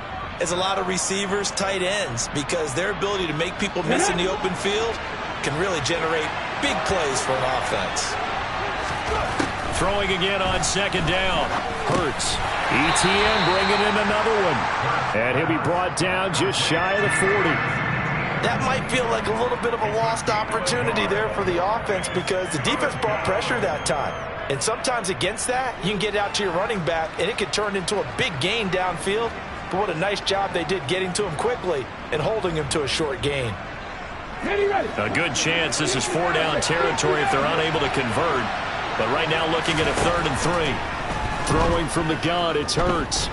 as a lot of receivers, tight ends, because their ability to make people miss in the open field can really generate big plays for an offense. Throwing again on second down. Hurts. ETN bringing in another one. And he'll be brought down just shy of the 40. That might feel like a little bit of a lost opportunity there for the offense because the defense brought pressure that time. And sometimes against that, you can get out to your running back, and it could turn into a big gain downfield. But what a nice job they did getting to him quickly and holding him to a short gain. A good chance this is 4-down territory if they're unable to convert. But right now looking at a 3rd and 3. Throwing from the gun, it's Hurts.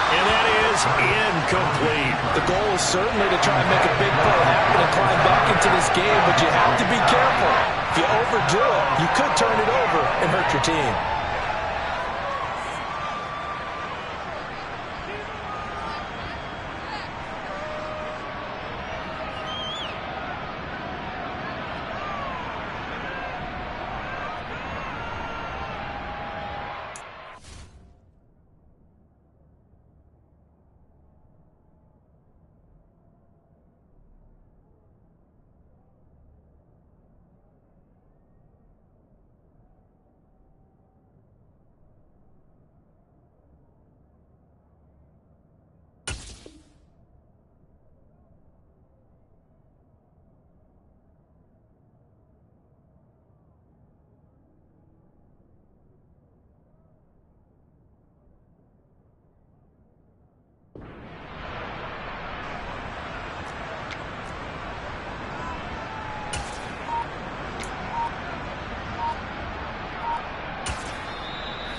And that is incomplete. The goal is certainly to try and make a big play happen and climb back into this game, but you have to be careful. If you overdo it, you could turn it over and hurt your team.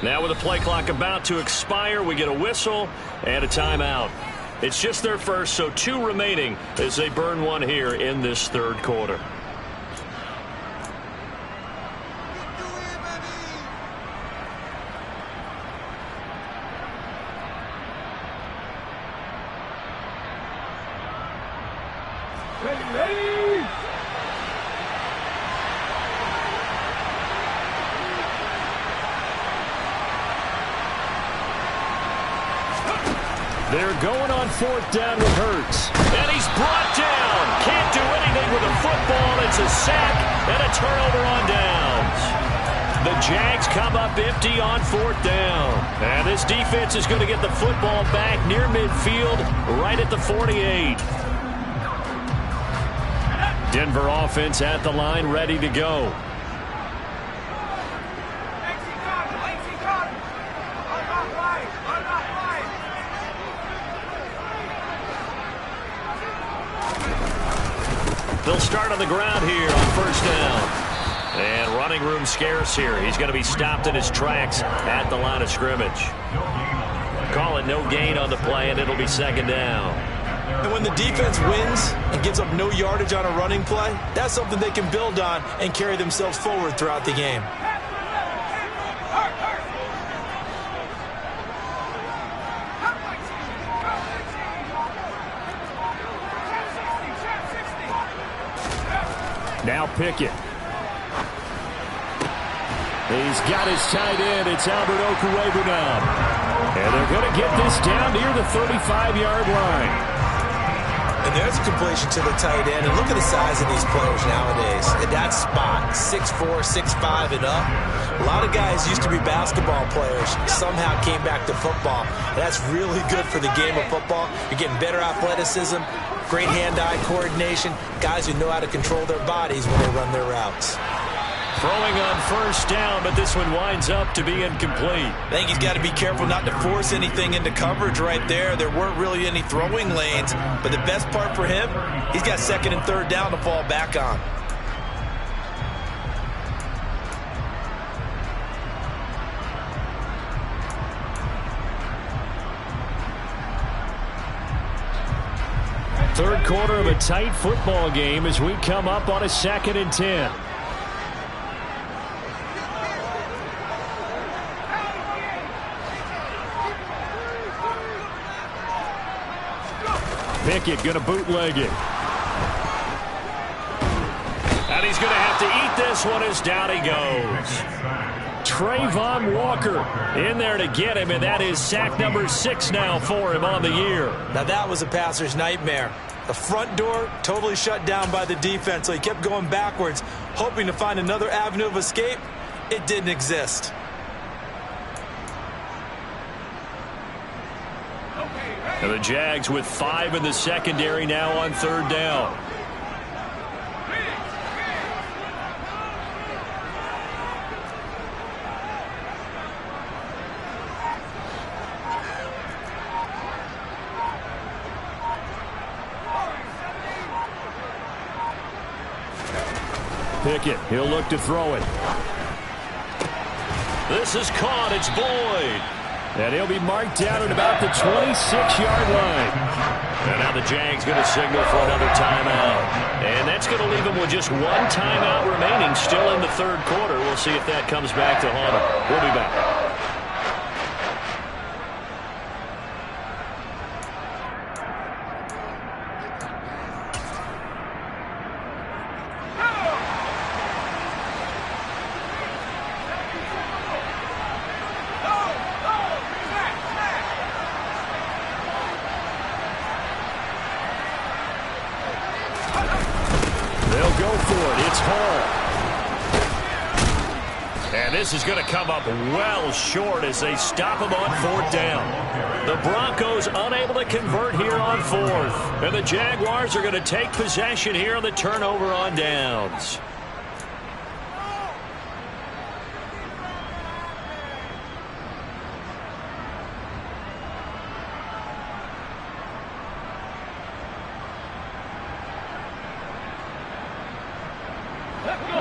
Now with the play clock about to expire, we get a whistle and a timeout. It's just their first, so 2 remaining as they burn one here in this 3rd quarter. They're going on 4th down with Hurts. And he's brought down. Can't do anything with a football. It's a sack and a turnover on downs. The Jags come up empty on 4th down. And this defense is going to get the football back near midfield, right at the 48. Denver offense at the line, ready to go. They'll start on the ground here on 1st down. And running room scarce here. He's going to be stopped in his tracks at the line of scrimmage. Call it no gain on the play, and it'll be 2nd down. And when the defense wins and gives up no yardage on a running play, that's something they can build on and carry themselves forward throughout the game. Now Pickett. He's got his tight end. It's Albert Okwuegbunam now. And they're going to get this down near the 35-yard line. And there's a completion to the tight end. And look at the size of these players nowadays. At that spot, 6'4", 6'5", and up. A lot of guys used to be basketball players, somehow came back to football. And that's really good for the game of football. You're getting better athleticism, great hand-eye coordination, guys who know how to control their bodies when they run their routes. Throwing on first down, but this one winds up to be incomplete. I think he's got to be careful not to force anything into coverage right there. There weren't really any throwing lanes, but the best part for him, he's got second and third down to fall back on. Third quarter of a tight football game as we come up on a 2nd and 10. Pickett going to bootleg it. And he's going to have to eat this one as down he goes. Trayvon Walker in there to get him, and that is sack number 6 now for him on the year. Now that was a passer's nightmare. The front door totally shut down by the defense, so he kept going backwards, hoping to find another avenue of escape. It didn't exist. And the Jags with 5 in the secondary now on third down. Pickett, he'll look to throw it. This is caught. It's Boyd. And he'll be marked down at about the 26-yard line. And now the Jags going to signal for another timeout. And that's going to leave them with just one timeout remaining still in the third quarter. We'll see if that comes back to haunt them. We'll be back. This is going to come up well short as they stop him on 4th down. The Broncos unable to convert here on 4th. And the Jaguars are going to take possession here on the turnover on downs.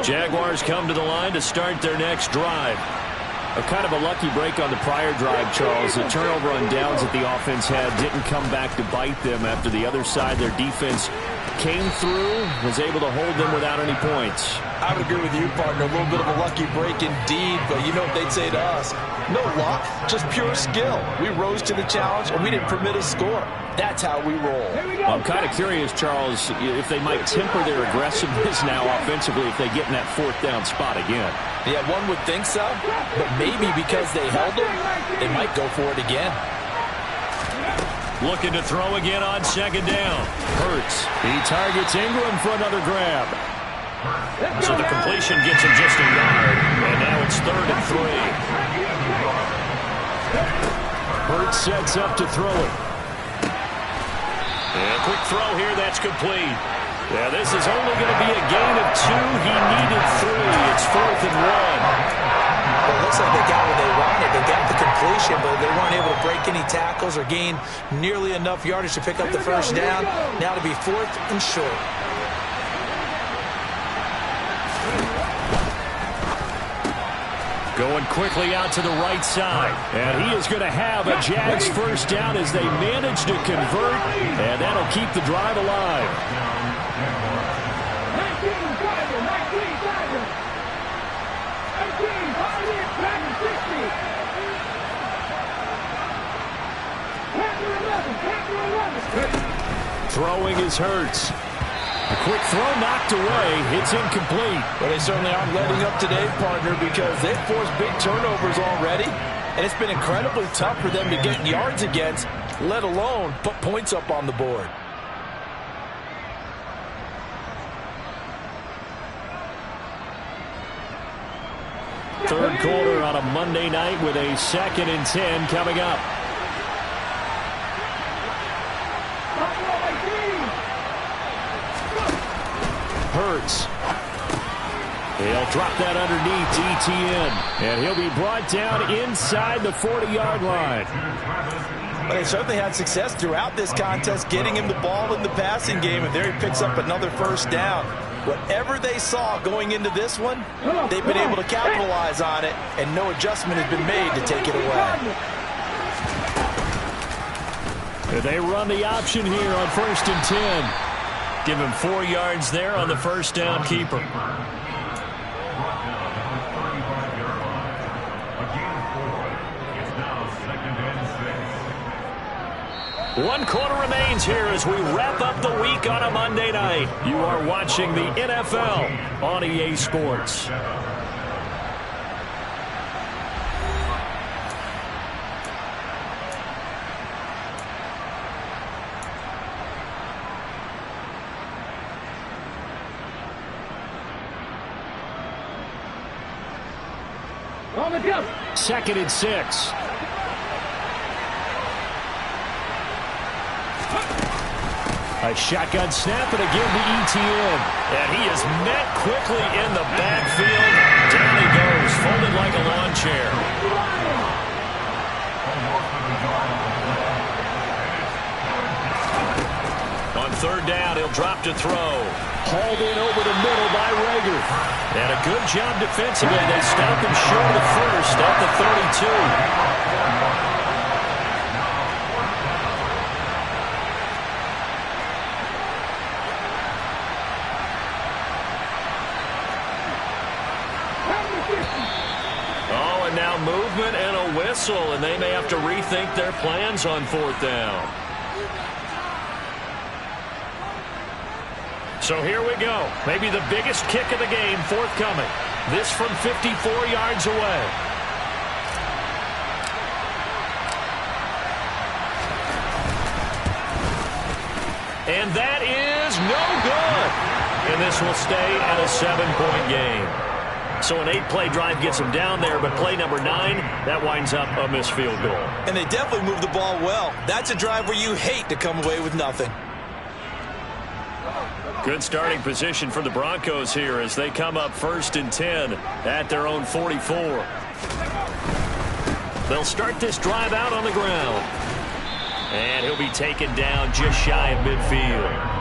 Jaguars come to the line to start their next drive. A kind of a lucky break on the prior drive, Charles. The turnover on downs that the offense had didn't come back to bite them after the other side. Their defense came through, was able to hold them without any points. I would agree with you, partner. A little bit of a lucky break indeed, but you know what they'd say to us? No luck, just pure skill. We rose to the challenge, and we didn't permit a score. That's how we roll. Well, I'm kind of curious, Charles, if they might temper their aggressiveness now offensively if they get in that 4th down spot again. Yeah, one would think so, but maybe because they held them, they might go for it again. Looking to throw again on 2nd down. Hurts. He targets Ingram for another grab. So the completion gets him just a yard, and now it's 3rd and 3. Hurts sets up to throw it. And a quick throw here, that's complete. Yeah, this is only going to be a gain of 2. He needed 3. It's 4th and 1. Well, it looks like they got what they wanted. They got the completion, but they weren't able to break any tackles or gain nearly enough yardage to pick up the first down. Now to be 4th and short. Going quickly out to the right side. And he is going to have a Jags first down as they manage to convert. And that'll keep the drive alive. 19, Throwing is Hurts. A quick throw knocked away. It's incomplete. Well, they certainly aren't letting up today, partner, because they've forced big turnovers already. And it's been incredibly tough for them to get yards against, let alone put points up on the board. Third quarter on a Monday night with a 2nd and 10 coming up. Hurts. He'll drop that underneath to ETN. And he'll be brought down inside the 40-yard line. But they certainly had success throughout this contest getting him the ball in the passing game, and there he picks up another first down. Whatever they saw going into this one, they've been able to capitalize on it, and no adjustment has been made to take it away. They run the option here on 1st and 10. Give him 4 yards there on the first down keeper. One quarter remains here as we wrap up the week on a Monday night. You are watching the NFL on EA Sports. On the jump. 2nd and 6. A shotgun snap and again to ETN. And he is met quickly in the backfield. Down he goes, folded like a lawn chair. On 3rd down, he'll drop to throw. Hauled in over the middle by Rager. And a good job defensively. They stop him short of first at the 32. Now movement and a whistle, and they may have to rethink their plans on 4th down. So here we go. Maybe the biggest kick of the game forthcoming. This from 54 yards away. And that is no good. And this will stay at a 7-point game. So an 8-play drive gets them down there, but play number 9, that winds up a missed field goal. And they definitely moved the ball well. That's a drive where you hate to come away with nothing. Good starting position for the Broncos here as they come up 1st and 10 at their own 44. They'll start this drive out on the ground. And he'll be taken down just shy of midfield.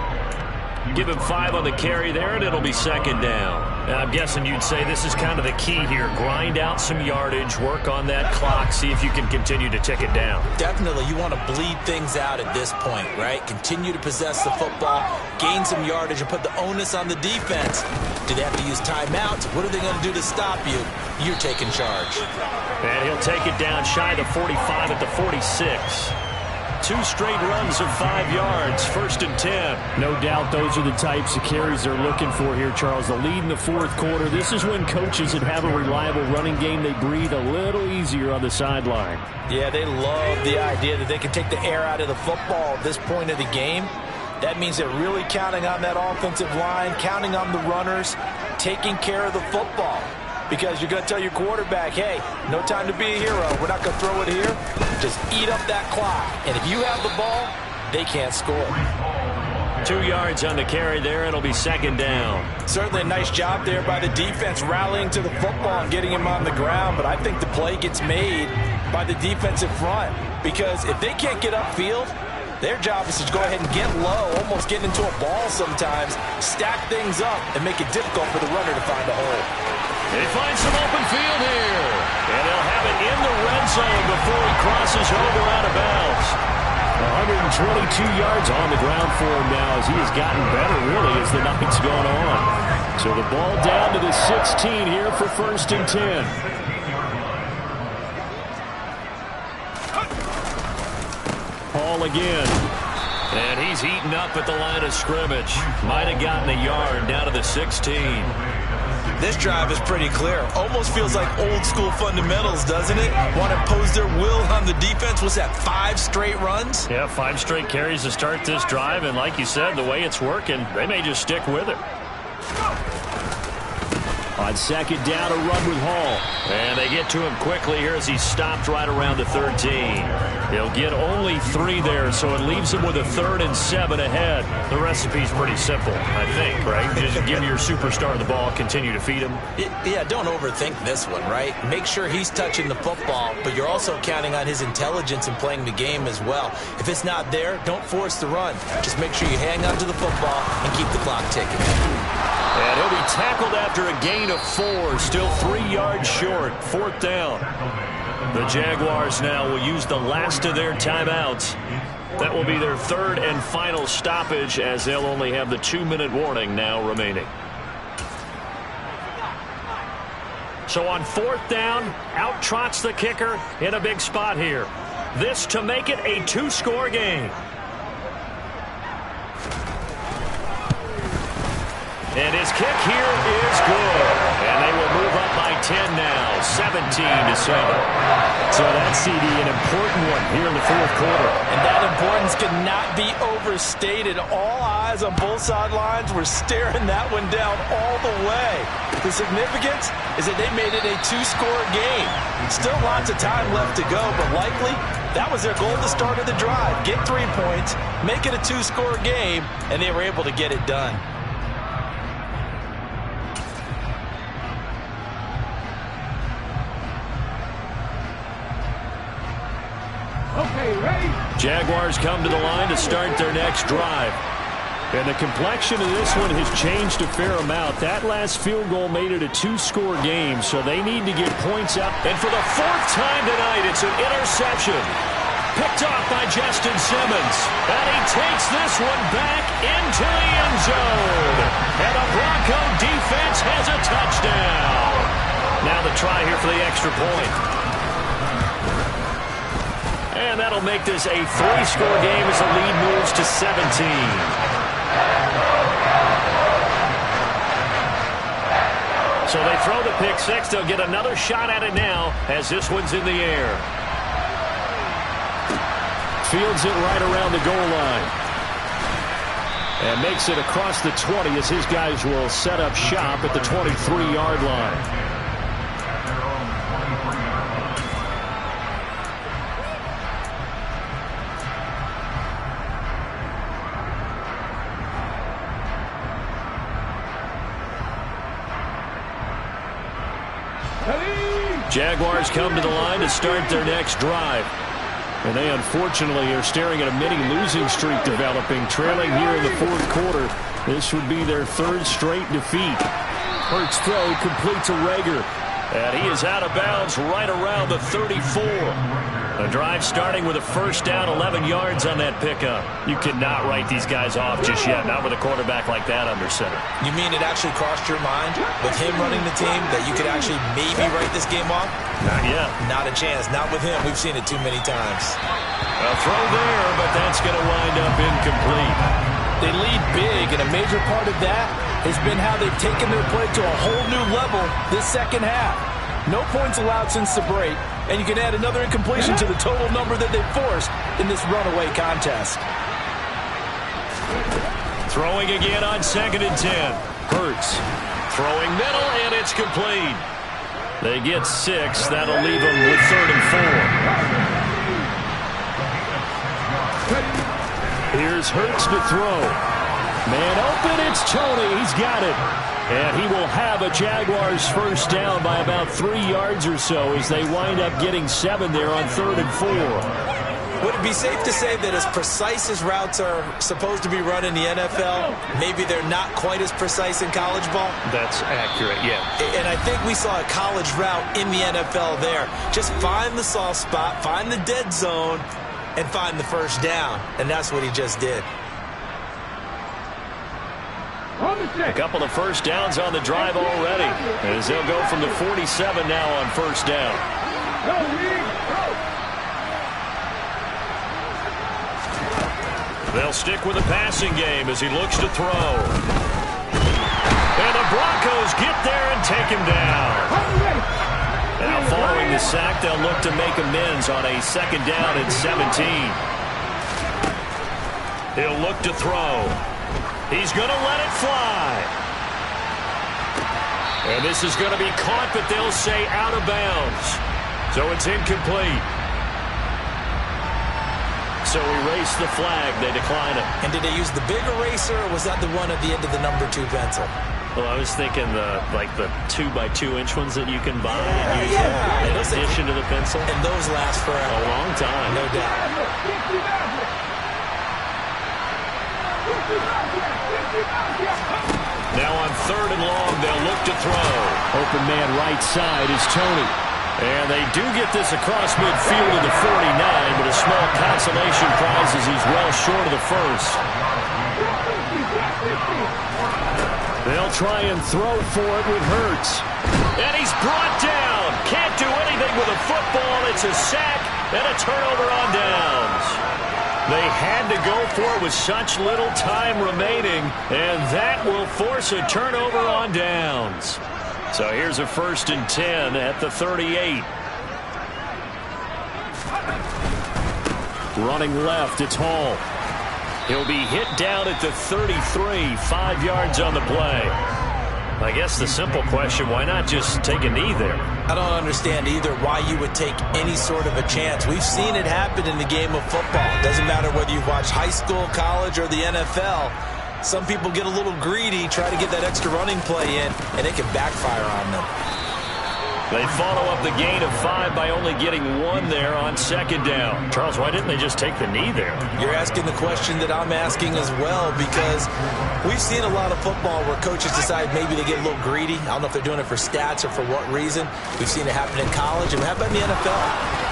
Give him 5 on the carry there, and it'll be 2nd down. Now, I'm guessing you'd say this is kind of the key here. Grind out some yardage, work on that clock, see if you can continue to tick it down. Definitely, you want to bleed things out at this point, right? Continue to possess the football, gain some yardage, and put the onus on the defense. Do they have to use timeouts? What are they going to do to stop you? You're taking charge. And he'll take it down shy of the 45 at the 46. 2 straight runs of 5 yards, 1st and 10. No doubt those are the types of carries they're looking for here, Charles. The lead in the 4th quarter. This is when coaches that have a reliable running game, they breathe a little easier on the sideline. Yeah, they love the idea that they can take the air out of the football at this point of the game. That means they're really counting on that offensive line, counting on the runners, taking care of the football. Because you're going to tell your quarterback, hey, no time to be a hero. We're not going to throw it here. Just eat up that clock. And if you have the ball, they can't score. 2 yards on the carry there. It'll be 2nd down. Certainly a nice job there by the defense rallying to the football and getting him on the ground. But I think the play gets made by the defensive front. Because if they can't get upfield, their job is to go ahead and get low, almost get into a ball sometimes, stack things up, and make it difficult for the runner to find a hole. They find some open field here. zone before he crosses over out of bounds. 122 yards on the ground for him now as he has gotten better, really, as the night's gone on. So the ball down to the 16 here for 1st and 10. Paul again. And he's eaten up at the line of scrimmage. Might have gotten a yard down to the 16. This drive is pretty clear. Almost feels like old school fundamentals, doesn't it? Want to impose their will on the defense. What's that, 5 straight runs? Yeah, 5 straight carries to start this drive. And like you said, the way it's working, they may just stick with it. On 2nd down, a run with Hall. And they get to him quickly here as he's stopped right around the 13. He'll get only 3 there, so it leaves him with a 3rd and 7 ahead. The recipe's pretty simple, I think, right? Just give your superstar the ball, continue to feed him. Yeah, don't overthink this one, right? Make sure he's touching the football, but you're also counting on his intelligence in playing the game as well. If it's not there, don't force the run. Just make sure you hang on to the football and keep the clock ticking. And he'll be tackled after a gain of 4, still 3 yards short. 4th down. The Jaguars now will use the last of their timeouts. That will be their 3rd and final stoppage, as they'll only have the 2-minute warning now remaining. So on 4th down, out trots the kicker in a big spot here. This to make it a 2-score game. And his kick here is good. And they will move up by 10 now, 17-7. So that CD, an important one here in the 4th quarter. And that importance cannot be overstated. All eyes on both sidelines were staring that one down all the way. The significance is that they made it a 2-score game. Still lots of time left to go, but likely that was their goal at the start of the drive. Get 3 points, make it a 2-score game, and they were able to get it done. Jaguars come to the line to start their next drive. And the complexion of this one has changed a fair amount. That last field goal made it a 2-score game, so they need to get points up. And for the 4th time tonight, it's an interception. Picked off by Justin Simmons. And he takes this one back into the end zone. And the Bronco defense has a touchdown. Now the try here for the extra point. And that'll make this a 3-score game as the lead moves to 17. So they throw the pick 6. They'll get another shot at it now as this one's in the air. Fields it right around the goal line. And makes it across the 20 as his guys will set up shop at the 23-yard line. Jaguars come to the line to start their next drive. And they unfortunately are staring at a mini losing streak developing, trailing here in the 4th quarter. This would be their 3rd straight defeat. Hurts throw complete to Rager. And he is out of bounds right around the 34. A drive starting with a 1st down, 11 yards on that pickup. You cannot write these guys off just yet, not with a quarterback like that under center. You mean it actually crossed your mind with him running the team that you could actually maybe write this game off? Not yet. Not a chance. Not with him. We've seen it too many times. A throw there, but that's going to wind up incomplete. They lead big, and a major part of that has been how they've taken their play to a whole new level this 2nd half. No points allowed since the break, and you can add another incompletion to the total number that they've forced in this runaway contest. Throwing again on 2nd and 10. Hurts. Throwing middle, and it's complete. They get 6. That'll leave them with 3rd and 4. Here's Hurts to throw. Man open, it's Tony. He's got it. And he will have a Jaguars 1st down by about 3 yards or so as they wind up getting 7 there on 3rd and 4. Would it be safe to say that as precise as routes are supposed to be run in the NFL, maybe they're not quite as precise in college ball? That's accurate, yeah. And I think we saw a college route in the NFL there. Just find the soft spot, find the dead zone, and find the first down. And that's what he just did. A couple of first downs on the drive already, as they'll go from the 47 now on first down. They'll stick with the passing game as he looks to throw. And the Broncos get there and take him down. Now following the sack, they'll look to make amends on a second down and 17. He'll look to throw. He's going to let it fly. And this is going to be caught, but they'll say out of bounds. So it's incomplete. So erase the flag. They decline it. And did they use the big eraser, or was that the one at the end of the number 2 pencil? Well, I was thinking the 2x2-inch ones that you can buy and use yeah. in addition to the pencil. And those last forever. A long time. No doubt. Now on third and long, they'll look to throw. Open man right side is Tony. And they do get this across midfield to the 49, but a small consolation prize as he's well short of the first. They'll try and throw for it with Hurts. And he's brought down. Can't do anything with a football. It's a sack and a turnover on downs. They had to go for it with such little time remaining, and that will force a turnover on downs. So here's a 1st and 10 at the 38. Running left, it's Hall. He'll be hit down at the 33, 5 yards on the play. I guess the simple question, why not just take a knee there? I don't understand either why you would take any sort of a chance. We've seen it happen in the game of football. It doesn't matter whether you watch high school, college, or the NFL. Some people get a little greedy, try to get that extra running play in, and it can backfire on them. They follow up the gain of 5 by only getting 1 there on second down. Charles, why didn't they just take the knee there? You're asking the question that I'm asking as well, because we've seen a lot of football where coaches decide maybe they get a little greedy. I don't know if they're doing it for stats or for what reason. We've seen it happen in college, and how about in the NFL?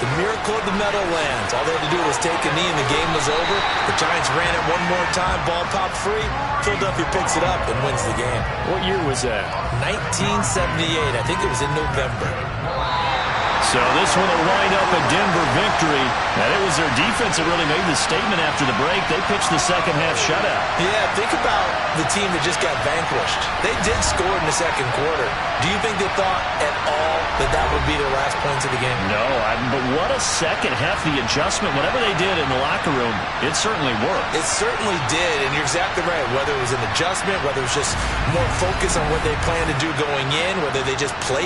The miracle of the Meadowlands. All they had to do was take a knee, and the game was over. The Giants ran it one more time. Ball popped free. Philadelphia picks it up and wins the game. What year was that? 1978. I think it was in November. So this one will wind up a Denver victory. And it was their defense that really made the statement after the break. They pitched the second half shutout. Yeah, think about the team that just got vanquished. They did score in the second quarter. Do you think they thought at all that that would be their last points of the game? No, but what a second half. The adjustment, whatever they did in the locker room, it certainly worked. It certainly did, and you're exactly right. Whether it was an adjustment, whether it was just more focus on what they planned to do going in, whether they just played